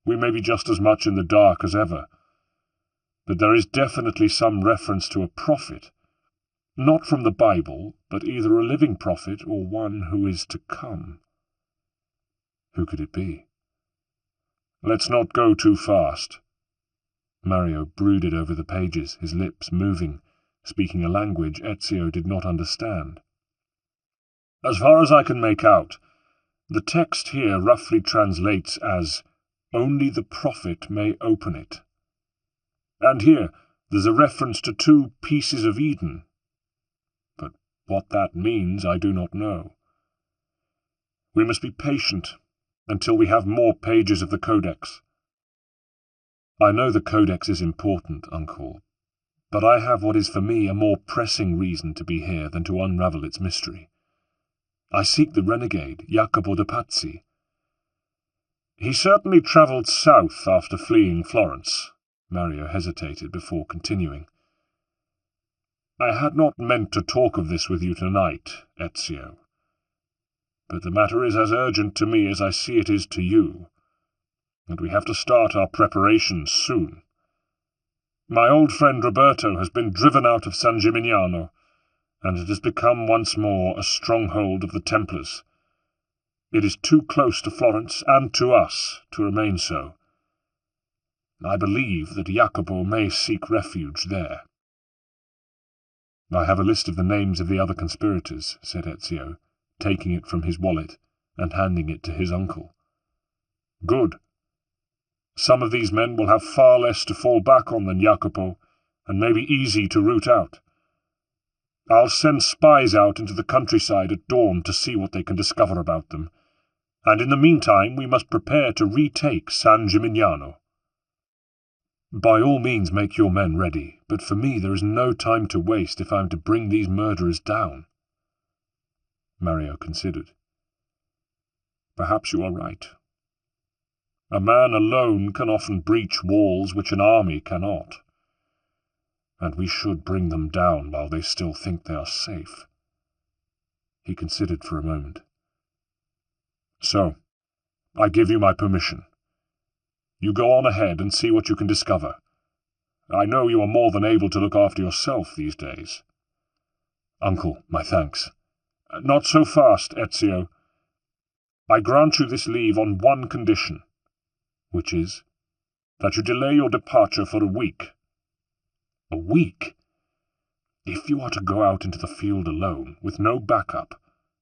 We may be just as much in the dark as ever. But there is definitely some reference to a prophet, not from the Bible, but either a living prophet or one who is to come." "Who could it be?" "Let's not go too fast." Mario brooded over the pages, his lips moving, speaking a language Ezio did not understand. "As far as I can make out, the text here roughly translates as, 'Only the prophet may open it.' And here there's a reference to 2 pieces of Eden. But what that means I do not know. We must be patient until we have more pages of the Codex." "I know the Codex is important, Uncle, but I have what is for me a more pressing reason to be here than to unravel its mystery. I seek the renegade, Jacopo de Pazzi." "He certainly travelled south after fleeing Florence." Mario hesitated before continuing. "I had not meant to talk of this with you tonight, Ezio. But the matter is as urgent to me as I see it is to you, and we have to start our preparations soon. My old friend Roberto has been driven out of San Gimignano, and it has become once more a stronghold of the Templars. It is too close to Florence and to us to remain so. I believe that Jacopo may seek refuge there." "I have a list of the names of the other conspirators," said Ezio, taking it from his wallet and handing it to his uncle. "Good. Some of these men will have far less to fall back on than Jacopo, and may be easy to root out. I'll send spies out into the countryside at dawn to see what they can discover about them, and in the meantime we must prepare to retake San Gimignano." "By all means make your men ready, but for me there is no time to waste if I am to bring these murderers down." Mario considered. "Perhaps you are right. A man alone can often breach walls which an army cannot, and we should bring them down while they still think they are safe." He considered for a moment. "So, I give you my permission. You go on ahead and see what you can discover. I know you are more than able to look after yourself these days." "Uncle, my thanks." "Not so fast, Ezio. I grant you this leave on one condition." "Which is?" "That you delay your departure for a week." "A week?" "If you are to go out into the field alone, with no backup,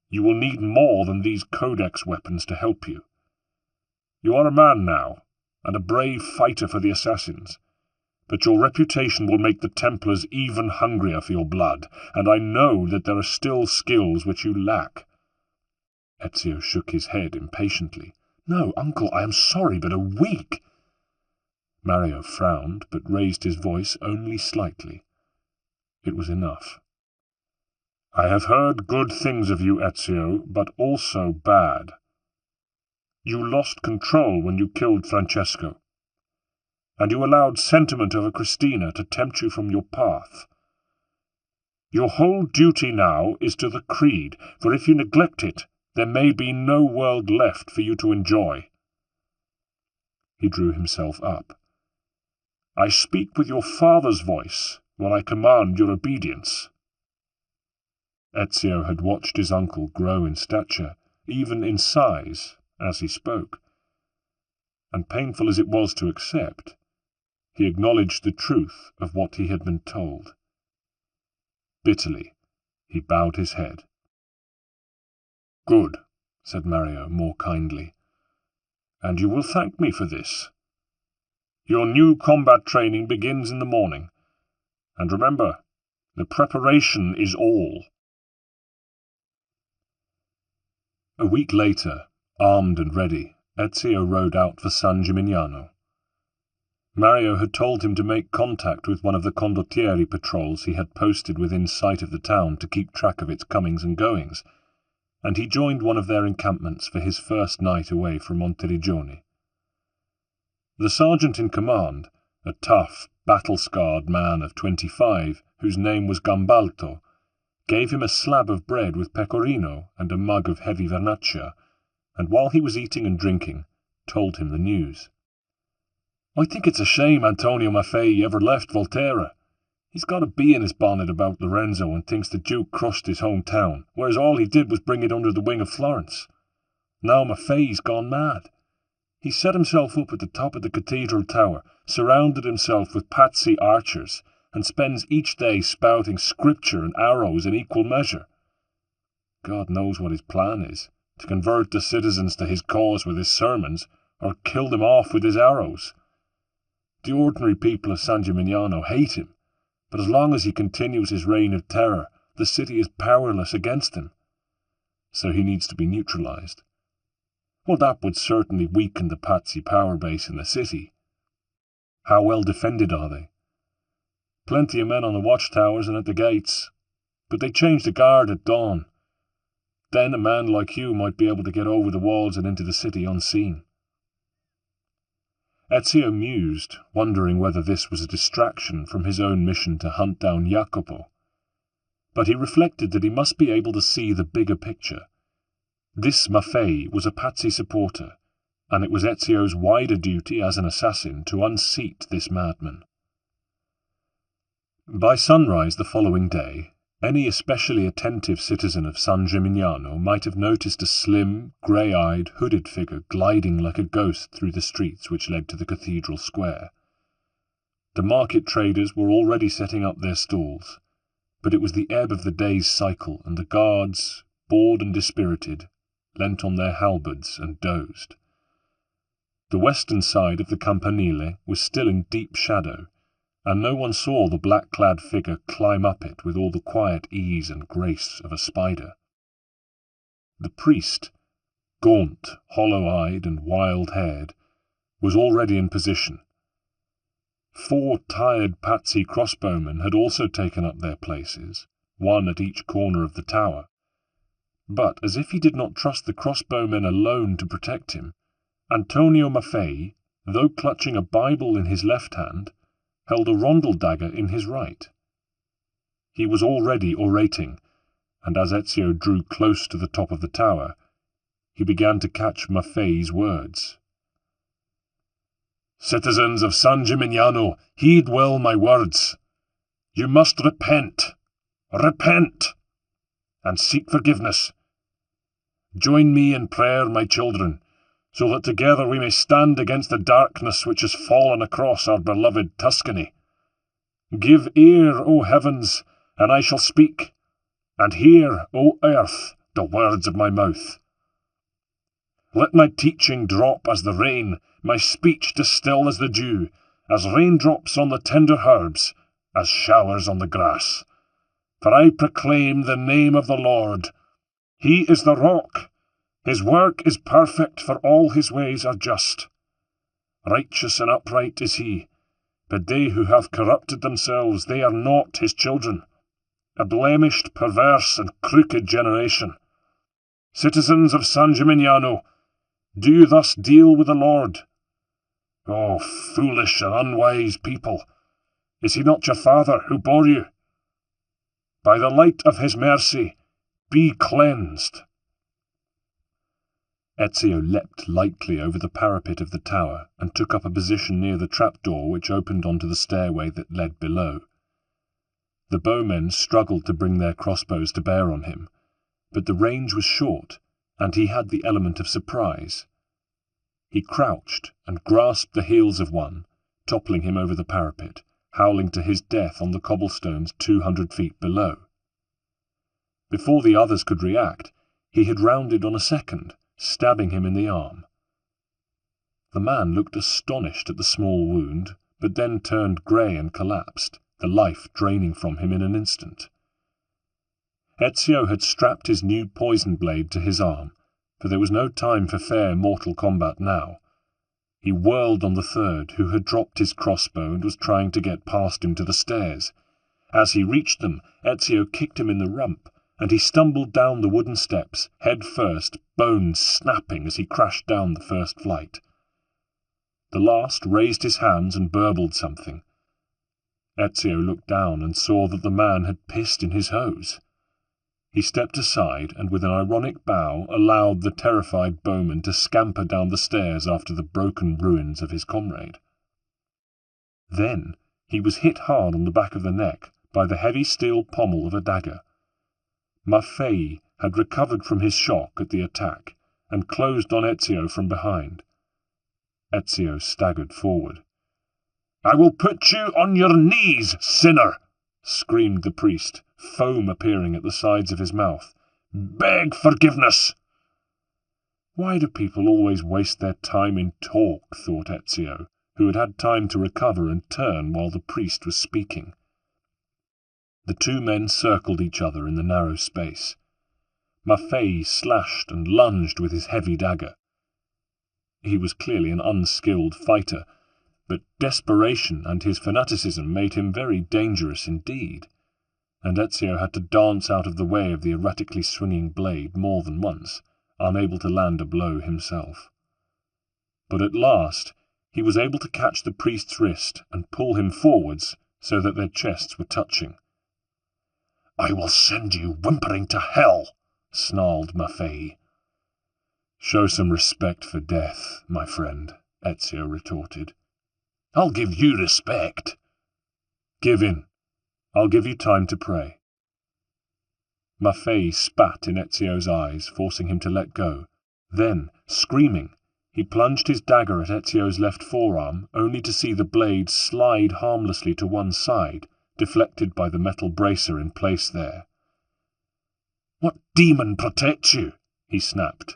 you will need more than these Codex weapons to help you. You are a man now, and a brave fighter for the assassins, but your reputation will make the Templars even hungrier for your blood, and I know that there are still skills which you lack." Ezio shook his head impatiently. No, uncle, I am sorry, but a week. Mario frowned, but raised his voice only slightly. It was enough. I have heard good things of you, Ezio, but also bad. You lost control when you killed Francesco, and you allowed sentiment over Christina to tempt you from your path. Your whole duty now is to the creed, for if you neglect it, there may be no world left for you to enjoy. He drew himself up. I speak with your father's voice when I command your obedience. Ezio had watched his uncle grow in stature, even in size, as he spoke, and painful as it was to accept, he acknowledged the truth of what he had been told. Bitterly, he bowed his head. Good, said Mario more kindly, and you will thank me for this. Your new combat training begins in the morning, and remember, the preparation is all. A week later, armed and ready, Ezio rode out for San Gimignano. Mario had told him to make contact with one of the condottieri patrols he had posted within sight of the town to keep track of its comings and goings, and he joined one of their encampments for his first night away from Monteriggioni. The sergeant in command, a tough, battle-scarred man of 25, whose name was Gambalto, gave him a slab of bread with pecorino and a mug of heavy vernaccia, and while he was eating and drinking, told him the news. I think it's a shame Antonio Maffei ever left Volterra. He's got a bee in his bonnet about Lorenzo and thinks the Duke crushed his hometown, whereas all he did was bring it under the wing of Florence. Now Maffei's gone mad. He set himself up at the top of the cathedral tower, surrounded himself with patsy archers, and spends each day spouting scripture and arrows in equal measure. God knows what his plan is, to convert the citizens to his cause with his sermons, or kill them off with his arrows. The ordinary people of San Gimignano hate him, but as long as he continues his reign of terror, the city is powerless against him. So he needs to be neutralized. Well, that would certainly weaken the patsy power base in the city. How well defended are they? Plenty of men on the watchtowers and at the gates, but they change the guard at dawn. Then a man like you might be able to get over the walls and into the city unseen. Ezio mused, wondering whether this was a distraction from his own mission to hunt down Jacopo. But he reflected that he must be able to see the bigger picture. This Maffei was a patsy supporter, and it was Ezio's wider duty as an assassin to unseat this madman. By sunrise the following day, any especially attentive citizen of San Gimignano might have noticed a slim, grey-eyed, hooded figure gliding like a ghost through the streets which led to the cathedral square. The market traders were already setting up their stalls, but it was the ebb of the day's cycle, and the guards, bored and dispirited, leant on their halberds and dozed. The western side of the Campanile was still in deep shadow, and no one saw the black-clad figure climb up it with all the quiet ease and grace of a spider. The priest, gaunt, hollow-eyed and wild-haired, was already in position. 4 tired patsy crossbowmen had also taken up their places, one at each corner of the tower. But, as if he did not trust the crossbowmen alone to protect him, Antonio Maffei, though clutching a Bible in his left hand, held a rondel dagger in his right. He was already orating, and as Ezio drew close to the top of the tower, he began to catch Maffei's words. Citizens of San Gimignano, heed well my words. You must repent, and seek forgiveness. Join me in prayer, my children, so that together we may stand against the darkness which has fallen across our beloved Tuscany. Give ear, O heavens, and I shall speak, and hear, O earth, the words of my mouth. Let my teaching drop as the rain, my speech distill as the dew, as raindrops on the tender herbs, as showers on the grass. For I proclaim the name of the Lord. He is the rock, His work is perfect, for all his ways are just. Righteous and upright is he, but they who have corrupted themselves, they are not his children. A blemished, perverse, and crooked generation. Citizens of San Gimignano, do you thus deal with the Lord? Oh, foolish and unwise people! Is he not your father who bore you? By the light of his mercy, be cleansed. Ezio leapt lightly over the parapet of the tower and took up a position near the trapdoor which opened onto the stairway that led below. The bowmen struggled to bring their crossbows to bear on him, but the range was short, and he had the element of surprise. He crouched and grasped the heels of one, toppling him over the parapet, howling to his death on the cobblestones 200 feet below. Before the others could react, he had rounded on a second, stabbing him in the arm. The man looked astonished at the small wound, but then turned grey and collapsed, the life draining from him in an instant. Ezio had strapped his new poison blade to his arm, for there was no time for fair mortal combat now. He whirled on the third, who had dropped his crossbow and was trying to get past him to the stairs. As he reached them, Ezio kicked him in the rump, and he stumbled down the wooden steps, head first, bones snapping as he crashed down the first flight. The last raised his hands and burbled something. Ezio looked down and saw that the man had pissed in his hose. He stepped aside and with an ironic bow allowed the terrified bowman to scamper down the stairs after the broken ruins of his comrade. Then he was hit hard on the back of the neck by the heavy steel pommel of a dagger. Maffei had recovered from his shock at the attack and closed on Ezio from behind. Ezio staggered forward. "I will put you on your knees, sinner!" screamed the priest, foam appearing at the sides of his mouth. "Beg forgiveness!" Why do people always waste their time in talk, thought Ezio, who had had time to recover and turn while the priest was speaking. The two men circled each other in the narrow space. Maffei slashed and lunged with his heavy dagger. He was clearly an unskilled fighter, but desperation and his fanaticism made him very dangerous indeed, and Ezio had to dance out of the way of the erratically swinging blade more than once, unable to land a blow himself. But at last he was able to catch the priest's wrist and pull him forwards so that their chests were touching. "I will send you whimpering to hell," snarled Maffei. "Show some respect for death, my friend," Ezio retorted. "I'll give you respect." "Give in. I'll give you time to pray." Maffei spat in Ezio's eyes, forcing him to let go. Then, screaming, he plunged his dagger at Ezio's left forearm, only to see the blade slide harmlessly to one side, deflected by the metal bracer in place there. "What demon protects you?" he snapped.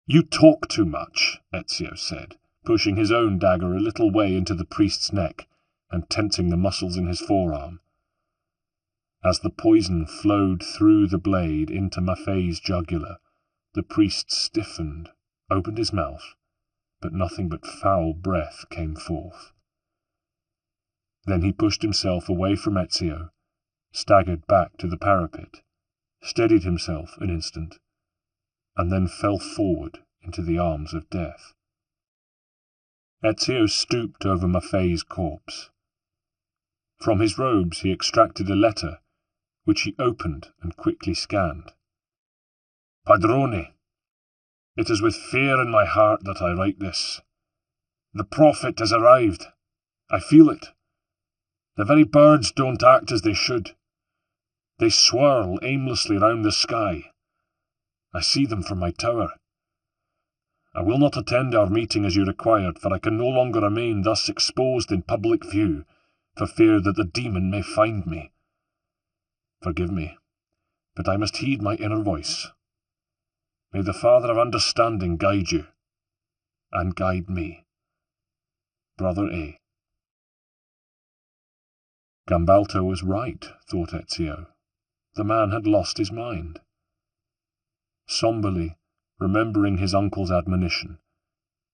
"You talk too much," Ezio said, pushing his own dagger a little way into the priest's neck and tensing the muscles in his forearm. As the poison flowed through the blade into Maffei's jugular, the priest stiffened, opened his mouth, but nothing but foul breath came forth. Then he pushed himself away from Ezio, staggered back to the parapet, steadied himself an instant, and then fell forward into the arms of death. Ezio stooped over Maffei's corpse. From his robes he extracted a letter, which he opened and quickly scanned. "Padrone, it is with fear in my heart that I write this. The prophet has arrived. I feel it. The very birds don't act as they should. They swirl aimlessly round the sky. I see them from my tower. I will not attend our meeting as you required, for I can no longer remain thus exposed in public view, for fear that the demon may find me. Forgive me, but I must heed my inner voice. May the Father of Understanding guide you, and guide me. Brother A." Gambalto was right, thought Ezio. The man had lost his mind. Somberly, remembering his uncle's admonition.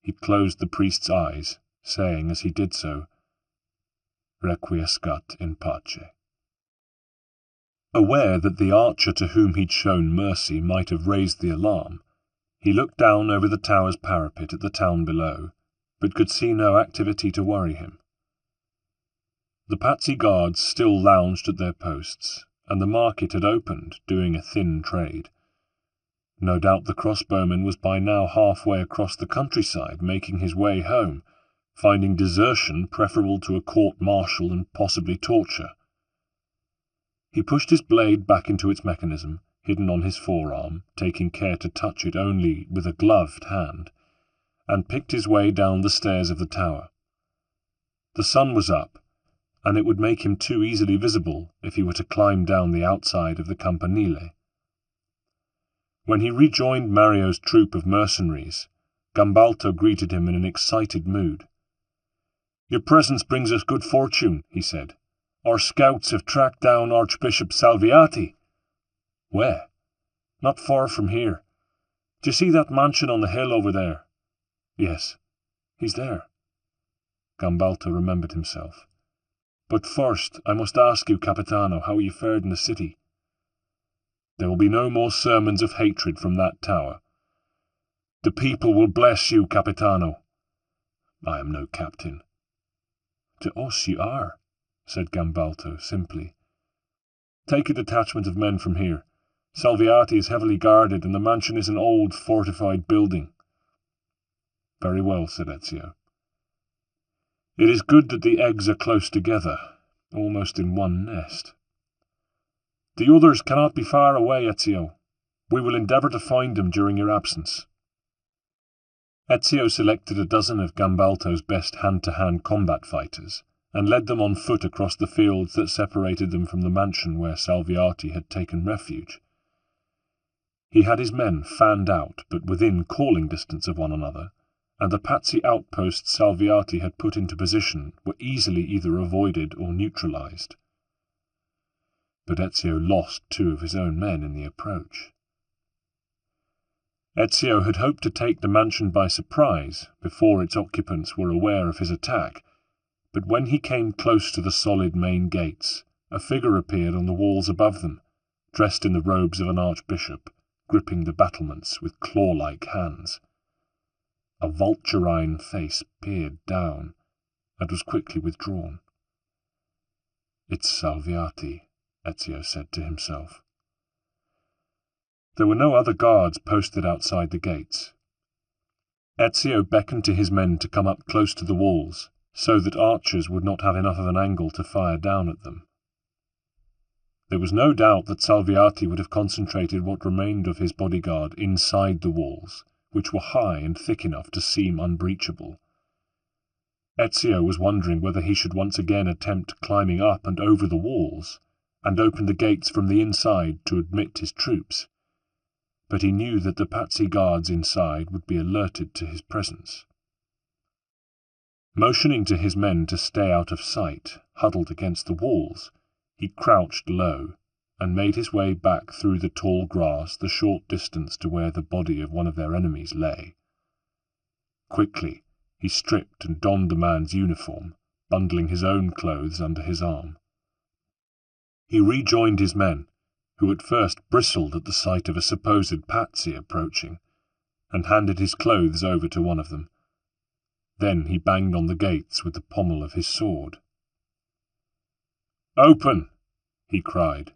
He closed the priest's eyes, saying as he did so, Requiescat in pace. Aware that the archer to whom he'd shown mercy might have raised the alarm, he looked down over the tower's parapet at the town below, but could see no activity to worry him. The Patsy guards still lounged at their posts, and the market had opened, doing a thin trade. No doubt the crossbowman was by now halfway across the countryside, making his way home, finding desertion preferable to a court-martial and possibly torture. He pushed his blade back into its mechanism, hidden on his forearm, taking care to touch it only with a gloved hand, and picked his way down the stairs of the tower. The sun was up, and it would make him too easily visible if he were to climb down the outside of the Campanile. When he rejoined Mario's troop of mercenaries, Gambalto greeted him in an excited mood. "Your presence brings us good fortune," he said. "Our scouts have tracked down Archbishop Salviati." "Where?" "Not far from here. Do you see that mansion on the hill over there?" "Yes, he's there." Gambalto remembered himself. "But first, I must ask you, Capitano, how you fared in the city." "There will be no more sermons of hatred from that tower." "The people will bless you, Capitano." "I am no captain." "To us you are," said Gambalto simply. "Take a detachment of men from here. Salviati is heavily guarded, and the mansion is an old, fortified building." "Very well," said Ezio. "It is good that the eggs are close together, almost in one nest." "The others cannot be far away, Ezio. We will endeavour to find them during your absence." Ezio selected a dozen of Gambalto's best hand-to-hand combat fighters, and led them on foot across the fields that separated them from the mansion where Salviati had taken refuge. He had his men fanned out, but within calling distance of one another, and the Patsy outposts Salviati had put into position were easily either avoided or neutralized. But Ezio lost 2 of his own men in the approach. Ezio had hoped to take the mansion by surprise before its occupants were aware of his attack, but when he came close to the solid main gates, a figure appeared on the walls above them, dressed in the robes of an archbishop, gripping the battlements with claw-like hands. A vulturine face peered down, and was quickly withdrawn. "It's Salviati," Ezio said to himself. There were no other guards posted outside the gates. Ezio beckoned to his men to come up close to the walls, so that archers would not have enough of an angle to fire down at them. There was no doubt that Salviati would have concentrated what remained of his bodyguard inside the walls, which were high and thick enough to seem unbreachable. Ezio was wondering whether he should once again attempt climbing up and over the walls, and open the gates from the inside to admit his troops. But he knew that the Patsy guards inside would be alerted to his presence. Motioning to his men to stay out of sight, huddled against the walls, he crouched low, and made his way back through the tall grass the short distance to where the body of one of their enemies lay. Quickly, he stripped and donned the man's uniform, bundling his own clothes under his arm. He rejoined his men, who at first bristled at the sight of a supposed Patsy approaching, and handed his clothes over to one of them. Then he banged on the gates with the pommel of his sword. "Open!" he cried.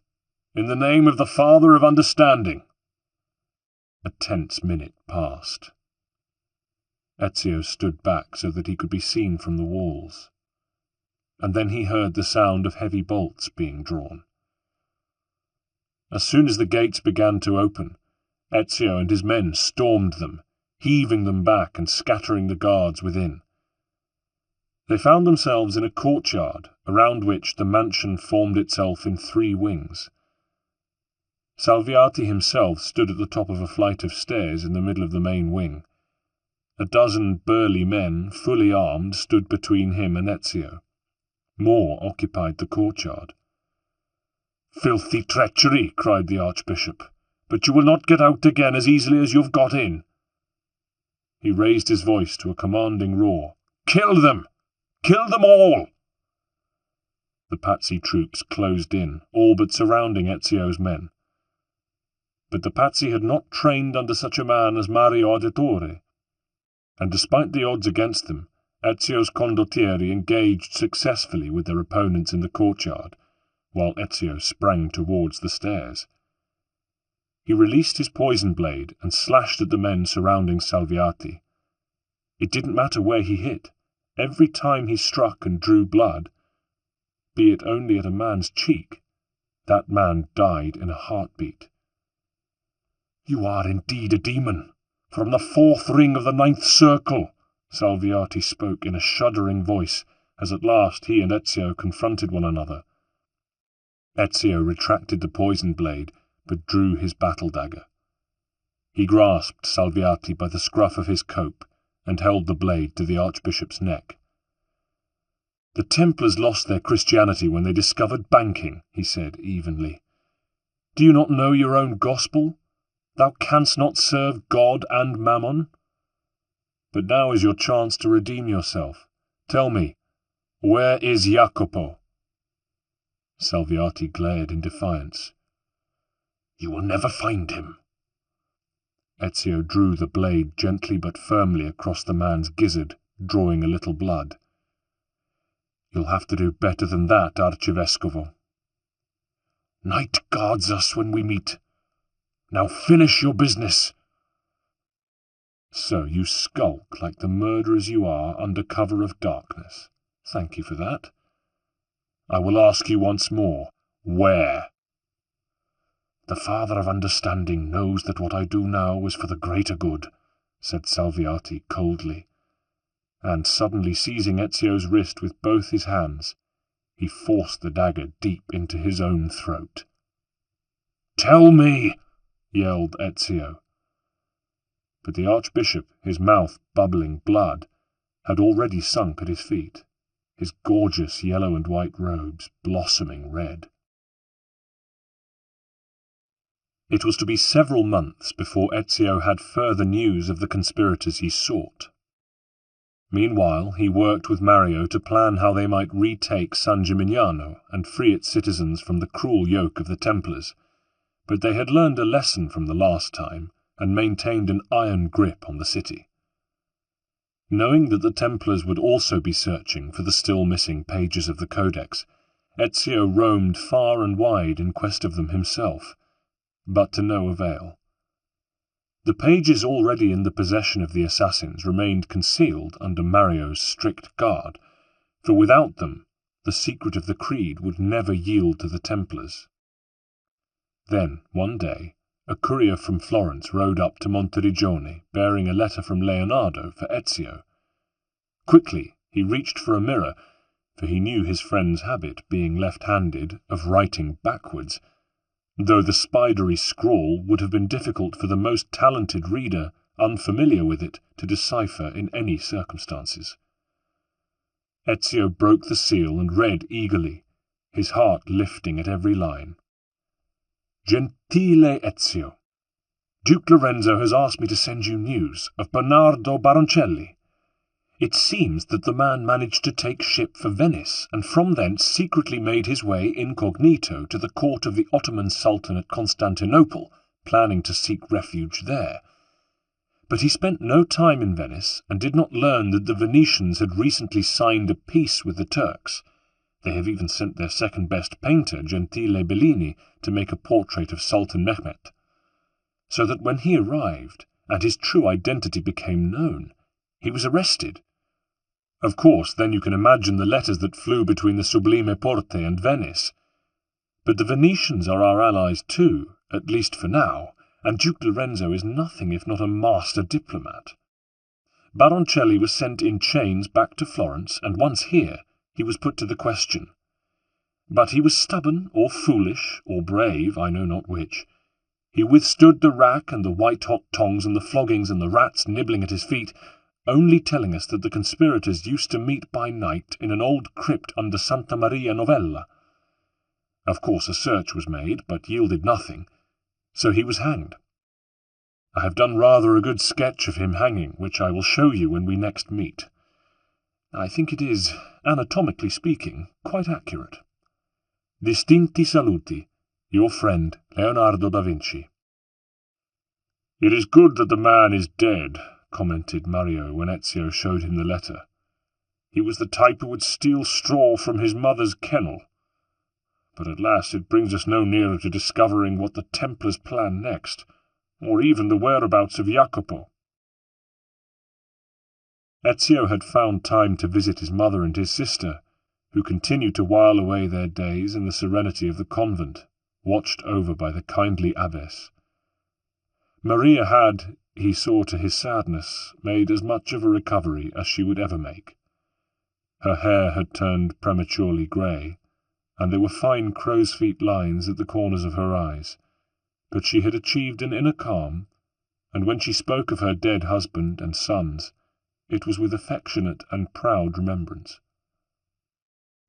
"In the name of the Father of Understanding!" A tense minute passed. Ezio stood back so that he could be seen from the walls, and then he heard the sound of heavy bolts being drawn. As soon as the gates began to open, Ezio and his men stormed them, heaving them back and scattering the guards within. They found themselves in a courtyard, around which the mansion formed itself in 3 wings. Salviati himself stood at the top of a flight of stairs in the middle of the main wing. A dozen burly men, fully armed, stood between him and Ezio. More occupied the courtyard. "Filthy treachery!" cried the archbishop. but you will not get out again as easily as you've got in." He raised his voice to a commanding roar. "Kill them! Kill them all!" The Pazzi troops closed in, all but surrounding Ezio's men. But the Pazzi had not trained under such a man as Mario Auditore, and despite the odds against them, Ezio's condottieri engaged successfully with their opponents in the courtyard, while Ezio sprang towards the stairs. He released his poison blade and slashed at the men surrounding Salviati. It didn't matter where he hit. Every time he struck and drew blood, be it only at a man's cheek, that man died in a heartbeat. "You are indeed a demon, from the 4th ring of the 9th circle," Salviati spoke in a shuddering voice, as at last he and Ezio confronted one another. Ezio retracted the poison blade, but drew his battle dagger. He grasped Salviati by the scruff of his cope, and held the blade to the Archbishop's neck. "The Templars lost their Christianity when they discovered banking," he said evenly. "Do you not know your own gospel? Thou canst not serve God and Mammon? But now is your chance to redeem yourself. Tell me, where is Jacopo?" Salviati glared in defiance. "You will never find him." Ezio drew the blade gently but firmly across the man's gizzard, drawing a little blood. "You'll have to do better than that, Arcivescovo. Night guards us when we meet. Now finish your business." "So you skulk like the murderers you are under cover of darkness. Thank you for that. I will ask you once more, where?" "The Father of Understanding knows that what I do now is for the greater good," said Salviati coldly, and suddenly seizing Ezio's wrist with both his hands, he forced the dagger deep into his own throat. "Tell me!" yelled Ezio. But the Archbishop, his mouth bubbling blood, had already sunk at his feet, his gorgeous yellow and white robes blossoming red. It was to be several months before Ezio had further news of the conspirators he sought. Meanwhile, he worked with Mario to plan how they might retake San Gimignano and free its citizens from the cruel yoke of the Templars, but they had learned a lesson from the last time and maintained an iron grip on the city. Knowing that the Templars would also be searching for the still missing pages of the Codex, Ezio roamed far and wide in quest of them himself, but to no avail. The pages already in the possession of the assassins remained concealed under Mario's strict guard, for without them the secret of the creed would never yield to the Templars. Then, one day, a courier from Florence rode up to Monteriggioni, bearing a letter from Leonardo for Ezio. Quickly he reached for a mirror, for he knew his friend's habit, being left-handed, of writing backwards, though the spidery scrawl would have been difficult for the most talented reader, unfamiliar with it, to decipher in any circumstances. Ezio broke the seal and read eagerly, his heart lifting at every line. "Gentile Ezio, Duke Lorenzo has asked me to send you news of Bernardo Baroncelli. It seems that the man managed to take ship for Venice, and from thence secretly made his way incognito to the court of the Ottoman Sultan at Constantinople, planning to seek refuge there. But he spent no time in Venice, and did not learn that the Venetians had recently signed a peace with the Turks. They have even sent their second-best painter, Gentile Bellini, to make a portrait of Sultan Mehmet. So that when he arrived, and his true identity became known, he was arrested. Of course, then you can imagine the letters that flew between the Sublime Porte and Venice. But the Venetians are our allies too, at least for now, and Duke Lorenzo is nothing if not a master diplomat. Baroncelli was sent in chains back to Florence, and once here, he was put to the question. But he was stubborn, or foolish, or brave, I know not which. He withstood the rack and the white-hot tongs and the floggings and the rats nibbling at his feet, only telling us that the conspirators used to meet by night in an old crypt under Santa Maria Novella. Of course a search was made, but yielded nothing. So he was hanged. I have done rather a good sketch of him hanging, which I will show you when we next meet. I think it is, anatomically speaking, quite accurate. Distinti saluti, your friend Leonardo da Vinci. It is good that the man is dead, commented Mario when Ezio showed him the letter. He was the type who would steal straw from his mother's kennel. But at last it brings us no nearer to discovering what the Templars plan next, or even the whereabouts of Jacopo. Ezio had found time to visit his mother and his sister, who continued to while away their days in the serenity of the convent, watched over by the kindly abbess. Maria had, he saw to his sadness, made as much of a recovery as she would ever make. Her hair had turned prematurely grey, and there were fine crow's-feet lines at the corners of her eyes, but she had achieved an inner calm, and when she spoke of her dead husband and sons, it was with affectionate and proud remembrance.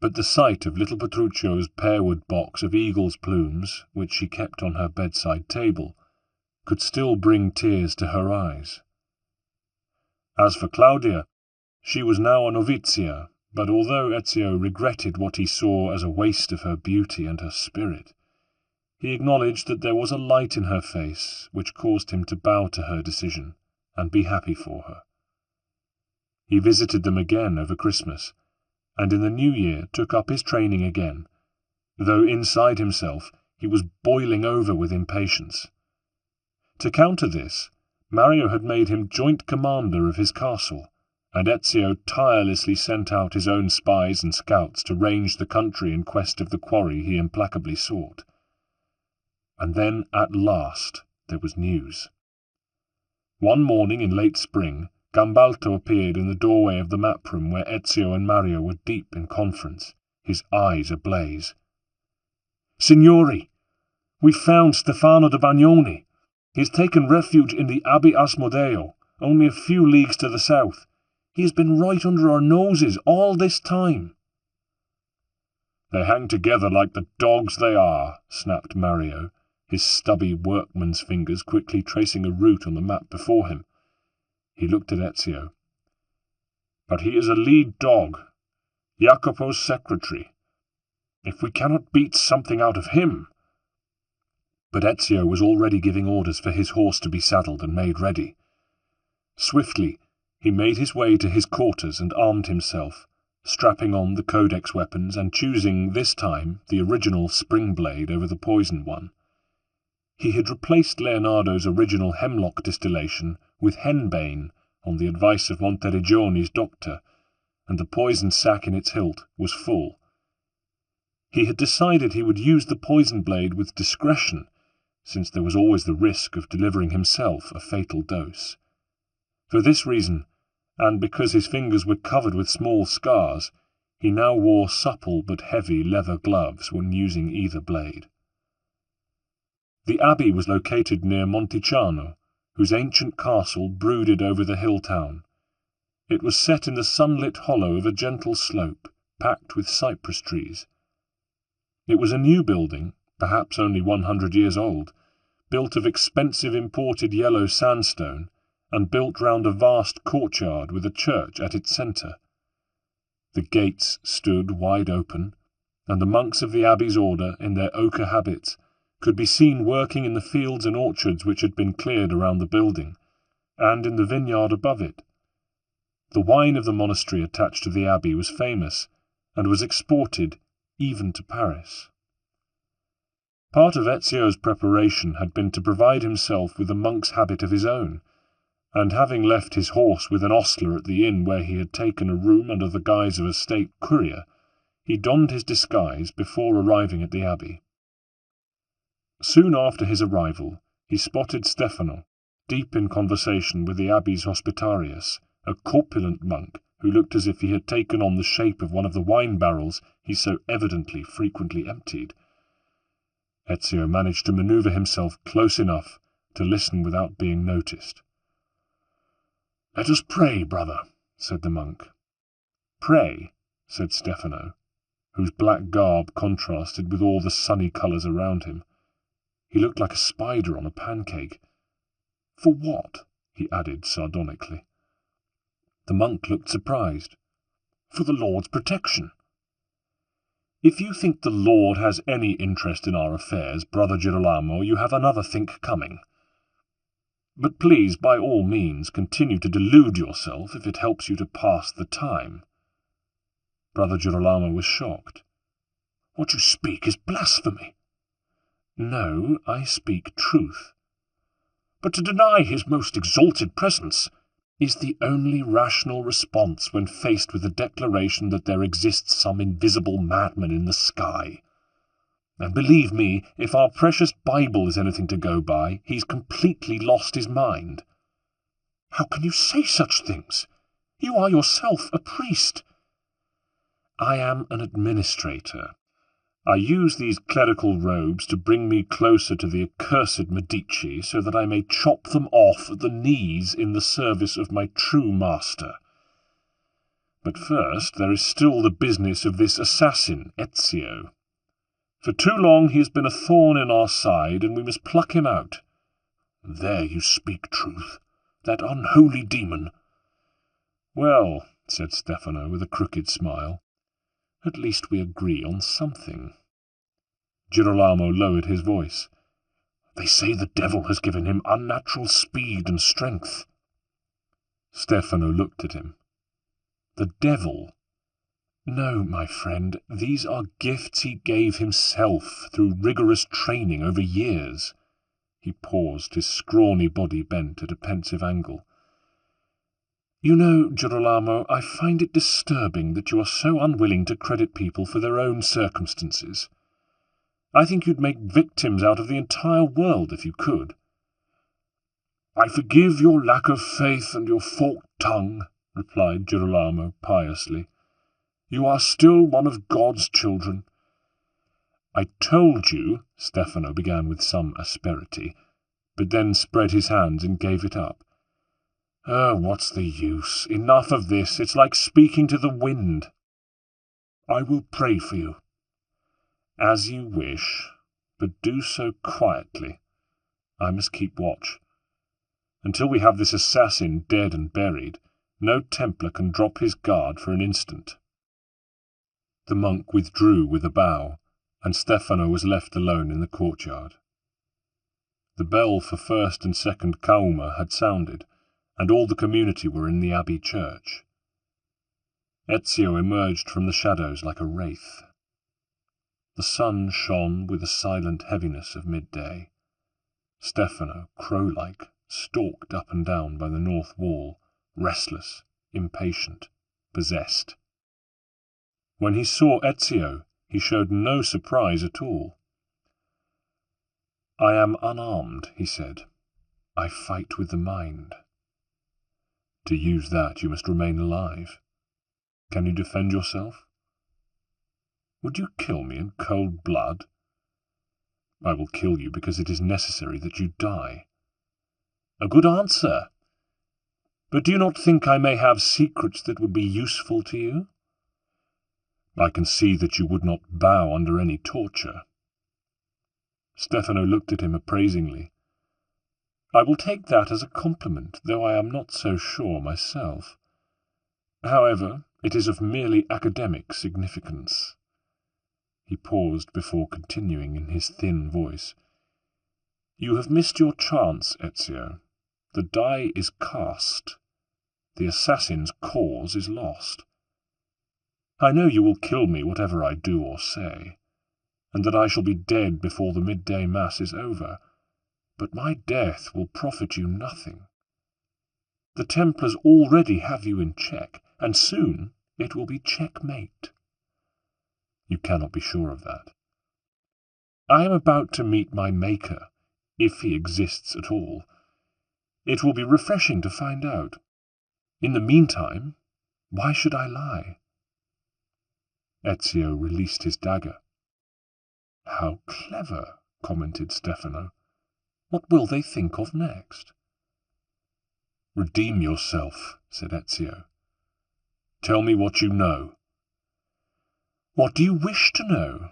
But the sight of little Petruccio's pearwood box of eagle's plumes, which she kept on her bedside table, could still bring tears to her eyes. As for Claudia, she was now a novizia, but although Ezio regretted what he saw as a waste of her beauty and her spirit, he acknowledged that there was a light in her face which caused him to bow to her decision and be happy for her. He visited them again over Christmas, and in the new year took up his training again, though inside himself he was boiling over with impatience. To counter this, Mario had made him joint commander of his castle, and Ezio tirelessly sent out his own spies and scouts to range the country in quest of the quarry he implacably sought. And then, at last, there was news. One morning in late spring, Gambalto appeared in the doorway of the map-room where Ezio and Mario were deep in conference, his eyes ablaze. "Signori, we've found Stefano de Bagnoni. He has taken refuge in the Abbey Asmodeo, only a few leagues to the south. He has been right under our noses all this time." "They hang together like the dogs they are," snapped Mario, his stubby workman's fingers quickly tracing a route on the map before him. He looked at Ezio. "But he is a lead dog, Jacopo's secretary. If we cannot beat something out of him—" But Ezio was already giving orders for his horse to be saddled and made ready. Swiftly, he made his way to his quarters and armed himself, strapping on the codex weapons and choosing, this time, the original spring blade over the poisoned one. He had replaced Leonardo's original hemlock distillation with henbane on the advice of Monteriggioni's doctor, and the poisoned sack in its hilt was full. He had decided he would use the poison blade with discretion, since there was always the risk of delivering himself a fatal dose. For this reason, and because his fingers were covered with small scars, he now wore supple but heavy leather gloves when using either blade. The abbey was located near Monticiano, whose ancient castle brooded over the hill town. It was set in the sunlit hollow of a gentle slope, packed with cypress trees. It was a new building, perhaps only 100 years old, built of expensive imported yellow sandstone, and built round a vast courtyard with a church at its centre. The gates stood wide open, and the monks of the abbey's order, in their ochre habits, could be seen working in the fields and orchards which had been cleared around the building, and in the vineyard above it. The wine of the monastery attached to the abbey was famous, and was exported even to Paris. Part of Ezio's preparation had been to provide himself with a monk's habit of his own, and having left his horse with an ostler at the inn where he had taken a room under the guise of a state courier, he donned his disguise before arriving at the abbey. Soon after his arrival, he spotted Stefano, deep in conversation with the abbey's hospitarius, a corpulent monk who looked as if he had taken on the shape of one of the wine barrels he so evidently frequently emptied. Ezio managed to manoeuvre himself close enough to listen without being noticed. "Let us pray, brother," said the monk. "Pray," said Stefano, whose black garb contrasted with all the sunny colours around him. He looked like a spider on a pancake. For what? He added sardonically. The monk looked surprised. For the Lord's protection. If you think the Lord has any interest in our affairs, Brother Girolamo, you have another think coming. But please, by all means, continue to delude yourself if it helps you to pass the time. Brother Girolamo was shocked. What you speak is blasphemy. No, I speak truth. But to deny his most exalted presence is the only rational response when faced with the declaration that there exists some invisible madman in the sky. And believe me, if our precious Bible is anything to go by, he's completely lost his mind. How can you say such things? You are yourself a priest. I am an administrator. I use these clerical robes to bring me closer to the accursed Medici, so that I may chop them off at the knees in the service of my true master. But first there is still the business of this assassin, Ezio. For too long he has been a thorn in our side, and we must pluck him out. There you speak truth, that unholy demon. Well, said Stefano with a crooked smile, at least we agree on something. Girolamo lowered his voice. They say the devil has given him unnatural speed and strength. Stefano looked at him. The devil? No, my friend, these are gifts he gave himself through rigorous training over years. He paused, his scrawny body bent at a pensive angle. You know, Girolamo, I find it disturbing that you are so unwilling to credit people for their own circumstances. I think you'd make victims out of the entire world if you could. I forgive your lack of faith and your forked tongue, replied Girolamo piously. You are still one of God's children. I told you, Stefano began with some asperity, but then spread his hands and gave it up. What's the use? Enough of this. It's like speaking to the wind. I will pray for you. As you wish, but do so quietly. I must keep watch. Until we have this assassin dead and buried, no Templar can drop his guard for an instant. The monk withdrew with a bow, and Stefano was left alone in the courtyard. The bell for first and second Kauma had sounded, and all the community were in the abbey church. Ezio emerged from the shadows like a wraith. The sun shone with the silent heaviness of midday. Stefano, crow-like, stalked up and down by the north wall, restless, impatient, possessed. When he saw Ezio, he showed no surprise at all. I am unarmed, he said. I fight with the mind. To use that, you must remain alive. Can you defend yourself? Would you kill me in cold blood? I will kill you because it is necessary that you die. A good answer. But do you not think I may have secrets that would be useful to you? I can see that you would not bow under any torture. Stefano looked at him appraisingly. I will take that as a compliment, though I am not so sure myself. However, it is of merely academic significance. He paused before continuing in his thin voice. You have missed your chance, Ezio. The die is cast. The assassin's cause is lost. I know you will kill me whatever I do or say, and that I shall be dead before the midday mass is over, but my death will profit you nothing. The Templars already have you in check, and soon it will be checkmate. You cannot be sure of that. I am about to meet my Maker, if he exists at all. It will be refreshing to find out. In the meantime, why should I lie? Ezio released his dagger. How clever, commented Stefano. What will they think of next? Redeem yourself, said Ezio. Tell me what you know. What do you wish to know?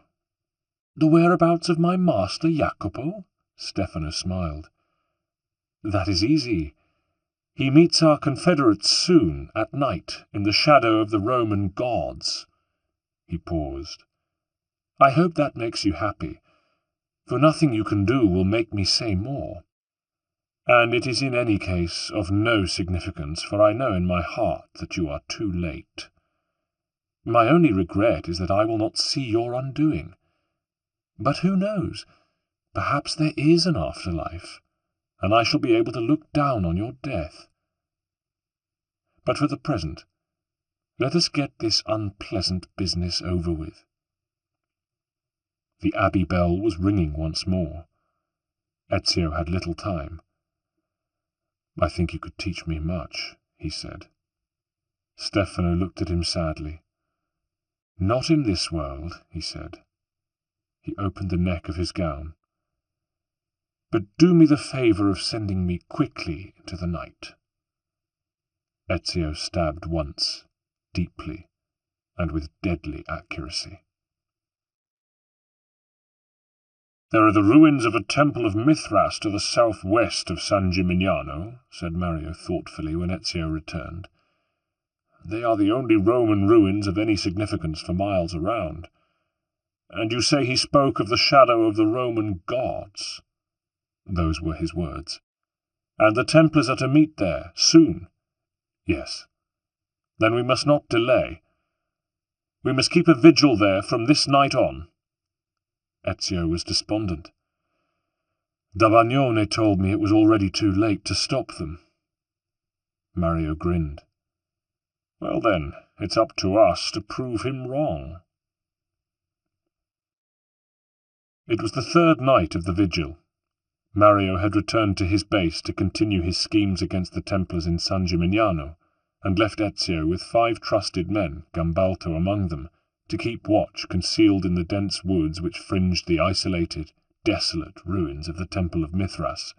The whereabouts of my master Jacopo? Stefano smiled. "That is easy. He meets our confederates soon, at night, in the shadow of the Roman gods." He paused. "I hope that makes you happy, for nothing you can do will make me say more. And it is in any case of no significance, for I know in my heart that you are too late. My only regret is that I will not see your undoing. But who knows? Perhaps there is an afterlife, and I shall be able to look down on your death. But for the present, let us get this unpleasant business over with." The abbey bell was ringing once more. Ezio had little time. "I think you could teach me much," he said. Stefano looked at him sadly. "Not in this world," he said. He opened the neck of his gown. "But do me the favour of sending me quickly into the night." Ezio stabbed once, deeply, and with deadly accuracy. "There are the ruins of a temple of Mithras to the southwest of San Gimignano," said Mario thoughtfully when Ezio returned. "They are the only Roman ruins of any significance for miles around. And you say he spoke of the shadow of the Roman gods?" Those were his words. "And the Templars are to meet there, soon?" "Yes." "Then we must not delay. We must keep a vigil there from this night on." Ezio was despondent. "Da Bagnone told me it was already too late to stop them." Mario grinned. "Well then, it's up to us to prove him wrong." It was the third night of the vigil. Mario had returned to his base to continue his schemes against the Templars in San Gimignano, and left Ezio with 5 trusted men, Gambalto among them, to keep watch concealed in the dense woods which fringed the isolated, desolate ruins of the Temple of Mithras.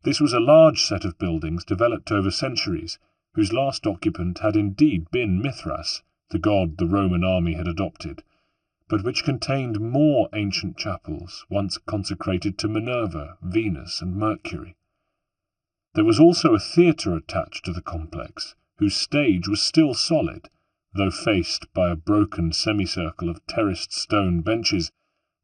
This was a large set of buildings developed over centuries, whose last occupant had indeed been Mithras, the god the Roman army had adopted, but which contained more ancient chapels, once consecrated to Minerva, Venus, and Mercury. There was also a theatre attached to the complex, whose stage was still solid, though faced by a broken semicircle of terraced stone benches,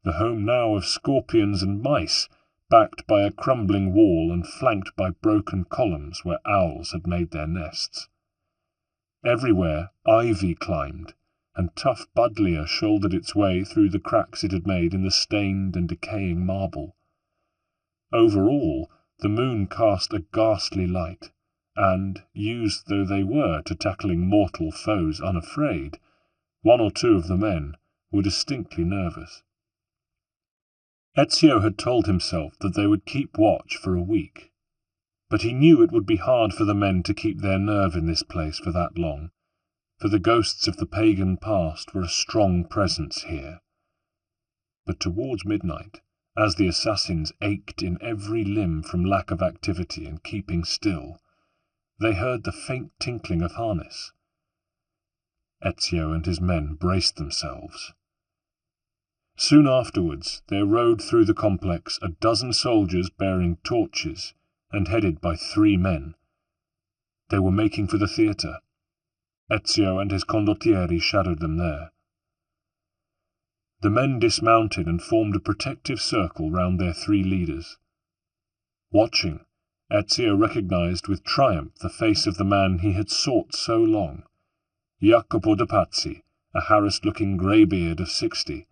the home now of scorpions and mice, backed by a crumbling wall and flanked by broken columns where owls had made their nests. Everywhere ivy climbed, and tough buddleia shouldered its way through the cracks it had made in the stained and decaying marble. Overall, the moon cast a ghastly light, and, used though they were to tackling mortal foes unafraid, 1 or 2 of the men were distinctly nervous. Ezio had told himself that they would keep watch for a week, but he knew it would be hard for the men to keep their nerve in this place for that long, for the ghosts of the pagan past were a strong presence here. But towards midnight, as the assassins ached in every limb from lack of activity and keeping still, they heard the faint tinkling of harness. Ezio and his men braced themselves. Soon afterwards there rode through the complex a dozen soldiers bearing torches and headed by 3 men. They were making for the theatre. Ezio and his condottieri shadowed them there. The men dismounted and formed a protective circle round their 3 leaders. Watching, Ezio recognized with triumph the face of the man he had sought so long, Jacopo de Pazzi, a harassed-looking greybeard of 60.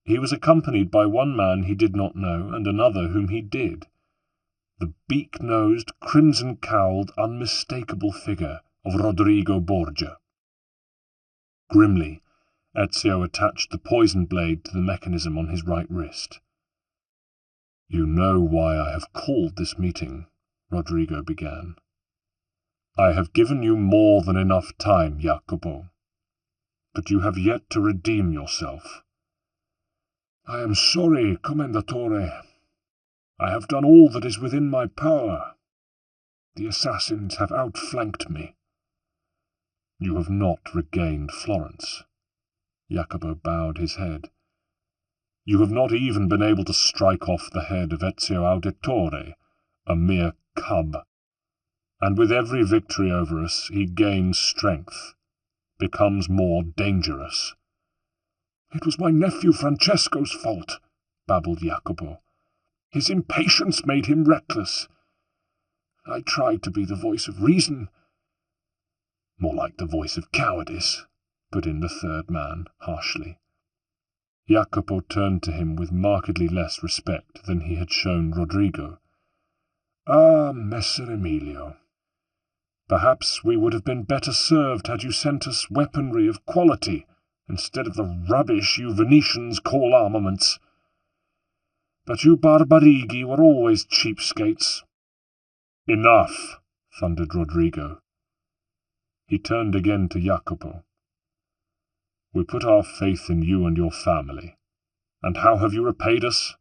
He was accompanied by 1 man he did not know and another whom he did, the beak-nosed, crimson-cowled, unmistakable figure of Rodrigo Borgia. Grimly, Ezio attached the poison blade to the mechanism on his right wrist. "You know why I have called this meeting," Rodrigo began. "I have given you more than enough time, Jacopo, but you have yet to redeem yourself." "I am sorry, Commendatore. I have done all that is within my power. The assassins have outflanked me." "You have not regained Florence." Jacopo bowed his head. You have not even been able to strike off the head of Ezio Auditore, a mere cub. And with every victory over us, he gains strength, becomes more dangerous. It was my nephew Francesco's fault, babbled Jacopo. His impatience made him reckless. I tried to be the voice of reason. More like the voice of cowardice, put in the third man harshly. Jacopo turned to him with markedly less respect than he had shown Rodrigo. Ah, Messer Emilio, perhaps we would have been better served had you sent us weaponry of quality instead of the rubbish you Venetians call armaments. But you Barbarighi were always cheapskates. Enough, thundered Rodrigo. He turned again to Jacopo. We put our faith in you and your family. And how have you repaid us?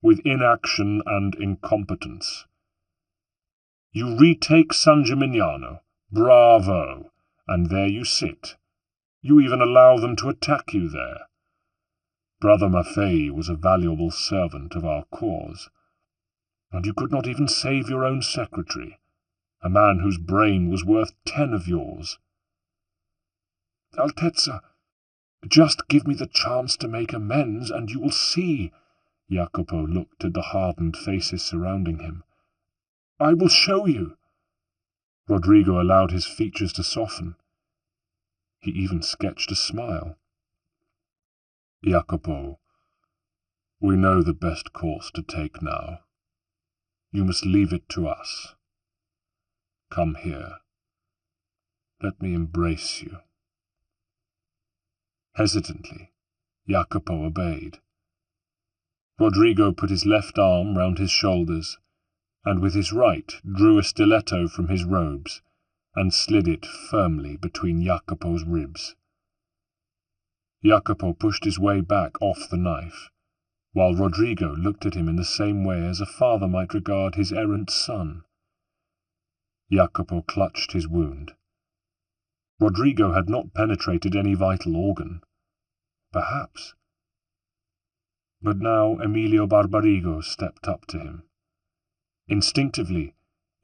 With inaction and incompetence. You retake San Gimignano. Bravo! And there you sit. You even allow them to attack you there. Brother Maffei was a valuable servant of our cause. And you could not even save your own secretary, a man whose brain was worth 10 of yours. Altezza, just give me the chance to make amends, and you will see. Jacopo looked at the hardened faces surrounding him. I will show you. Rodrigo allowed his features to soften. He even sketched a smile. Jacopo, we know the best course to take now. You must leave it to us. Come here. Let me embrace you. Hesitantly, Jacopo obeyed. Rodrigo put his left arm round his shoulders, and with his right drew a stiletto from his robes and slid it firmly between Jacopo's ribs. Jacopo pushed his way back off the knife, while Rodrigo looked at him in the same way as a father might regard his errant son. Jacopo clutched his wound. Rodrigo had not penetrated any vital organ. Perhaps. But now Emilio Barbarigo stepped up to him. Instinctively,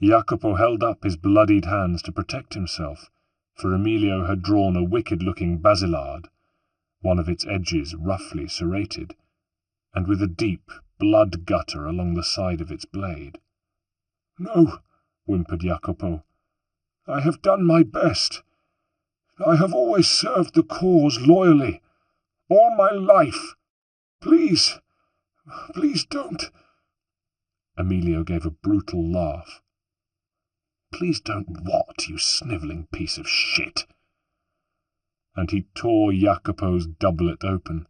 Jacopo held up his bloodied hands to protect himself, for Emilio had drawn a wicked-looking basilard, one of its edges roughly serrated, and with a deep blood gutter along the side of its blade. No, whimpered Jacopo. I have done my best. I have always served the cause loyally, all my life. Please, please don't. Emilio gave a brutal laugh. Please don't what, you snivelling piece of shit? And he tore Jacopo's doublet open,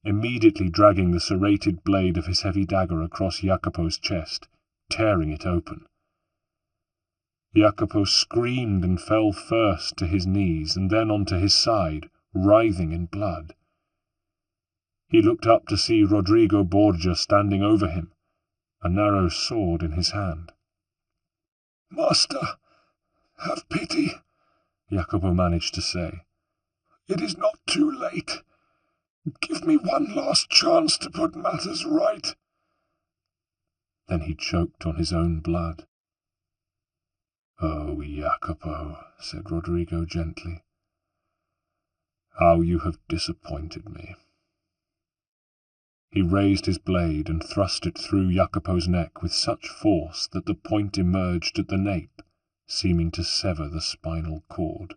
immediately dragging the serrated blade of his heavy dagger across Jacopo's chest, tearing it open. Jacopo screamed and fell first to his knees and then onto his side, writhing in blood. He looked up to see Rodrigo Borgia standing over him, a narrow sword in his hand. Master, have pity, Jacopo managed to say. It is not too late. Give me one last chance to put matters right. Then he choked on his own blood. Oh, Jacopo, said Rodrigo gently, how you have disappointed me. He raised his blade and thrust it through Jacopo's neck with such force that the point emerged at the nape, seeming to sever the spinal cord.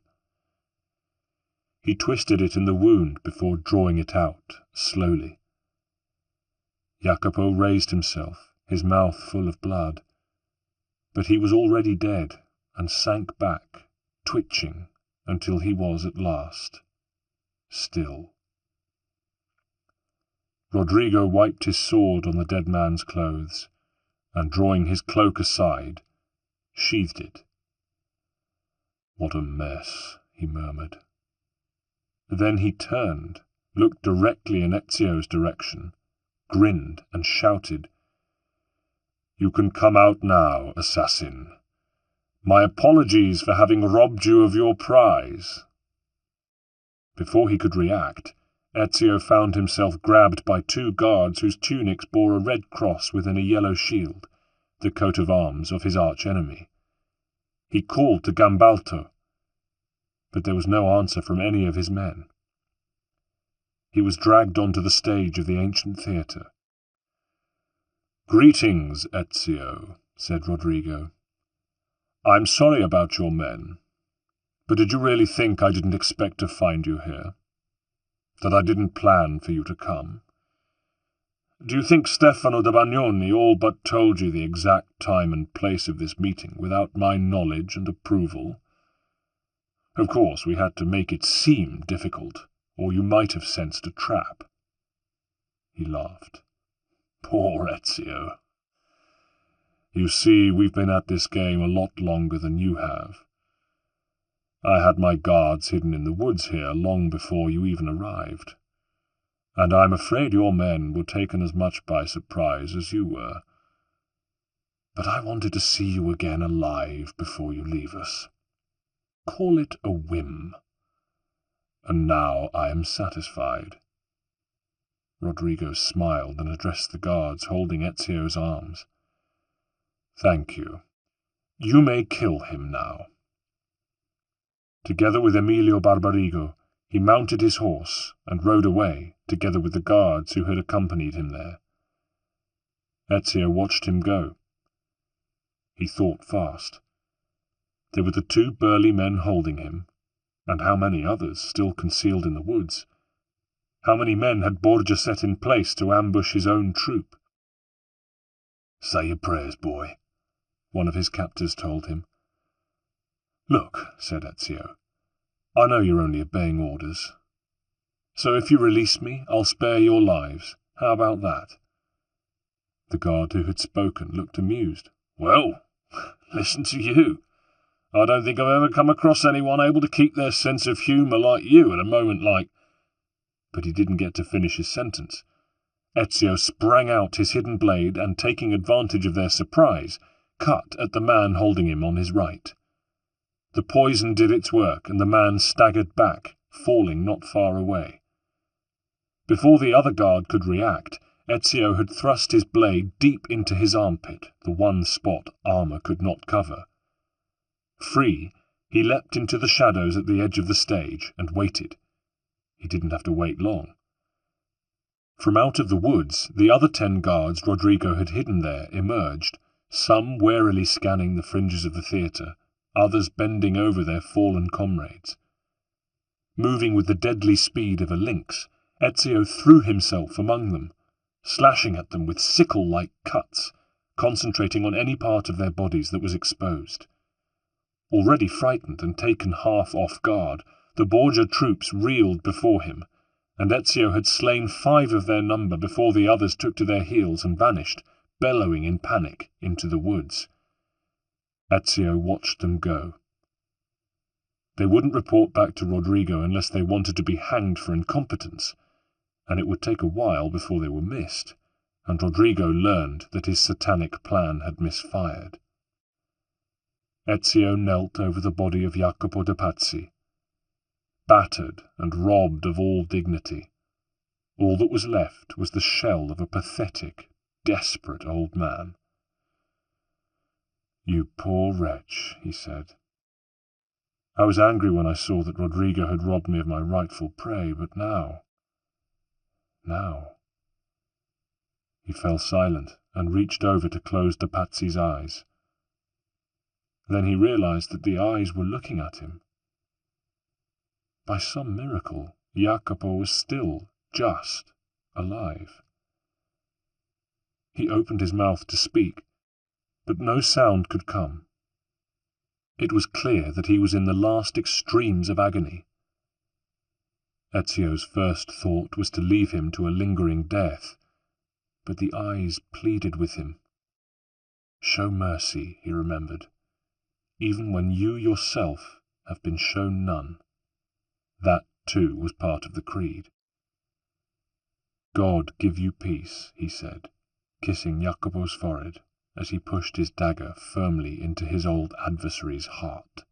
He twisted it in the wound before drawing it out, slowly. Jacopo raised himself, his mouth full of blood, but he was already dead, and sank back, twitching, until he was at last still. Rodrigo wiped his sword on the dead man's clothes, and drawing his cloak aside, sheathed it. What a mess, he murmured. Then he turned, looked directly in Ezio's direction, grinned and shouted, You can come out now, assassin. My apologies for having robbed you of your prize. Before he could react, Ezio found himself grabbed by two guards whose tunics bore a red cross within a yellow shield, the coat of arms of his arch-enemy. He called to Gambalto, but there was no answer from any of his men. He was dragged onto the stage of the ancient theatre. "Greetings, Ezio," said Rodrigo. "I'm sorry about your men, but did you really think I didn't expect to find you here? That I didn't plan for you to come? Do you think Stefano da Bagnoni all but told you the exact time and place of this meeting without my knowledge and approval? Of course, we had to make it seem difficult, or you might have sensed a trap." He laughed. "Poor Ezio. You see, we've been at this game a lot longer than you have. I had my guards hidden in the woods here long before you even arrived, and I'm afraid your men were taken as much by surprise as you were. But I wanted to see you again alive before you leave us. Call it a whim. And now I am satisfied." Rodrigo smiled and addressed the guards holding Ezio's arms. "Thank you. You may kill him now." Together with Emilio Barbarigo, he mounted his horse and rode away, together with the guards who had accompanied him there. Ezio watched him go. He thought fast. There were the two burly men holding him, and how many others still concealed in the woods? How many men had Borgia set in place to ambush his own troop? "Say your prayers, boy," one of his captors told him. "Look," said Ezio, "I know you're only obeying orders. So if you release me, I'll spare your lives. How about that?" The guard who had spoken looked amused. "Well, listen to you. I don't think I've ever come across anyone able to keep their sense of humour like you at a moment like—" But he didn't get to finish his sentence. Ezio sprang out his hidden blade and, taking advantage of their surprise, cut at the man holding him on his right. The poison did its work, and the man staggered back, falling not far away. Before the other guard could react, Ezio had thrust his blade deep into his armpit, the one spot armour could not cover. Free, he leapt into the shadows at the edge of the stage and waited. He didn't have to wait long. From out of the woods, the other 10 guards Rodrigo had hidden there emerged, some warily scanning the fringes of the theatre, others bending over their fallen comrades. Moving with the deadly speed of a lynx, Ezio threw himself among them, slashing at them with sickle-like cuts, concentrating on any part of their bodies that was exposed. Already frightened and taken half off guard, the Borgia troops reeled before him, and Ezio had slain 5 of their number before the others took to their heels and vanished, bellowing in panic, into the woods. Ezio watched them go. They wouldn't report back to Rodrigo unless they wanted to be hanged for incompetence, and it would take a while before they were missed, and Rodrigo learned that his satanic plan had misfired. Ezio knelt over the body of Jacopo de Pazzi. Battered and robbed of all dignity, all that was left was the shell of a pathetic, desperate old man. "You poor wretch," he said. "I was angry when I saw that Rodrigo had robbed me of my rightful prey, but now... He fell silent and reached over to close de Pazzi's eyes. Then he realized that the eyes were looking at him. By some miracle, Jacopo was still just alive. He opened his mouth to speak, but no sound could come. It was clear that he was in the last extremes of agony. Ezio's first thought was to leave him to a lingering death, but the eyes pleaded with him. "Show mercy," he remembered, "even when you yourself have been shown none." That, too, was part of the creed. "God give you peace," he said, kissing Jacopo's forehead as he pushed his dagger firmly into his old adversary's heart.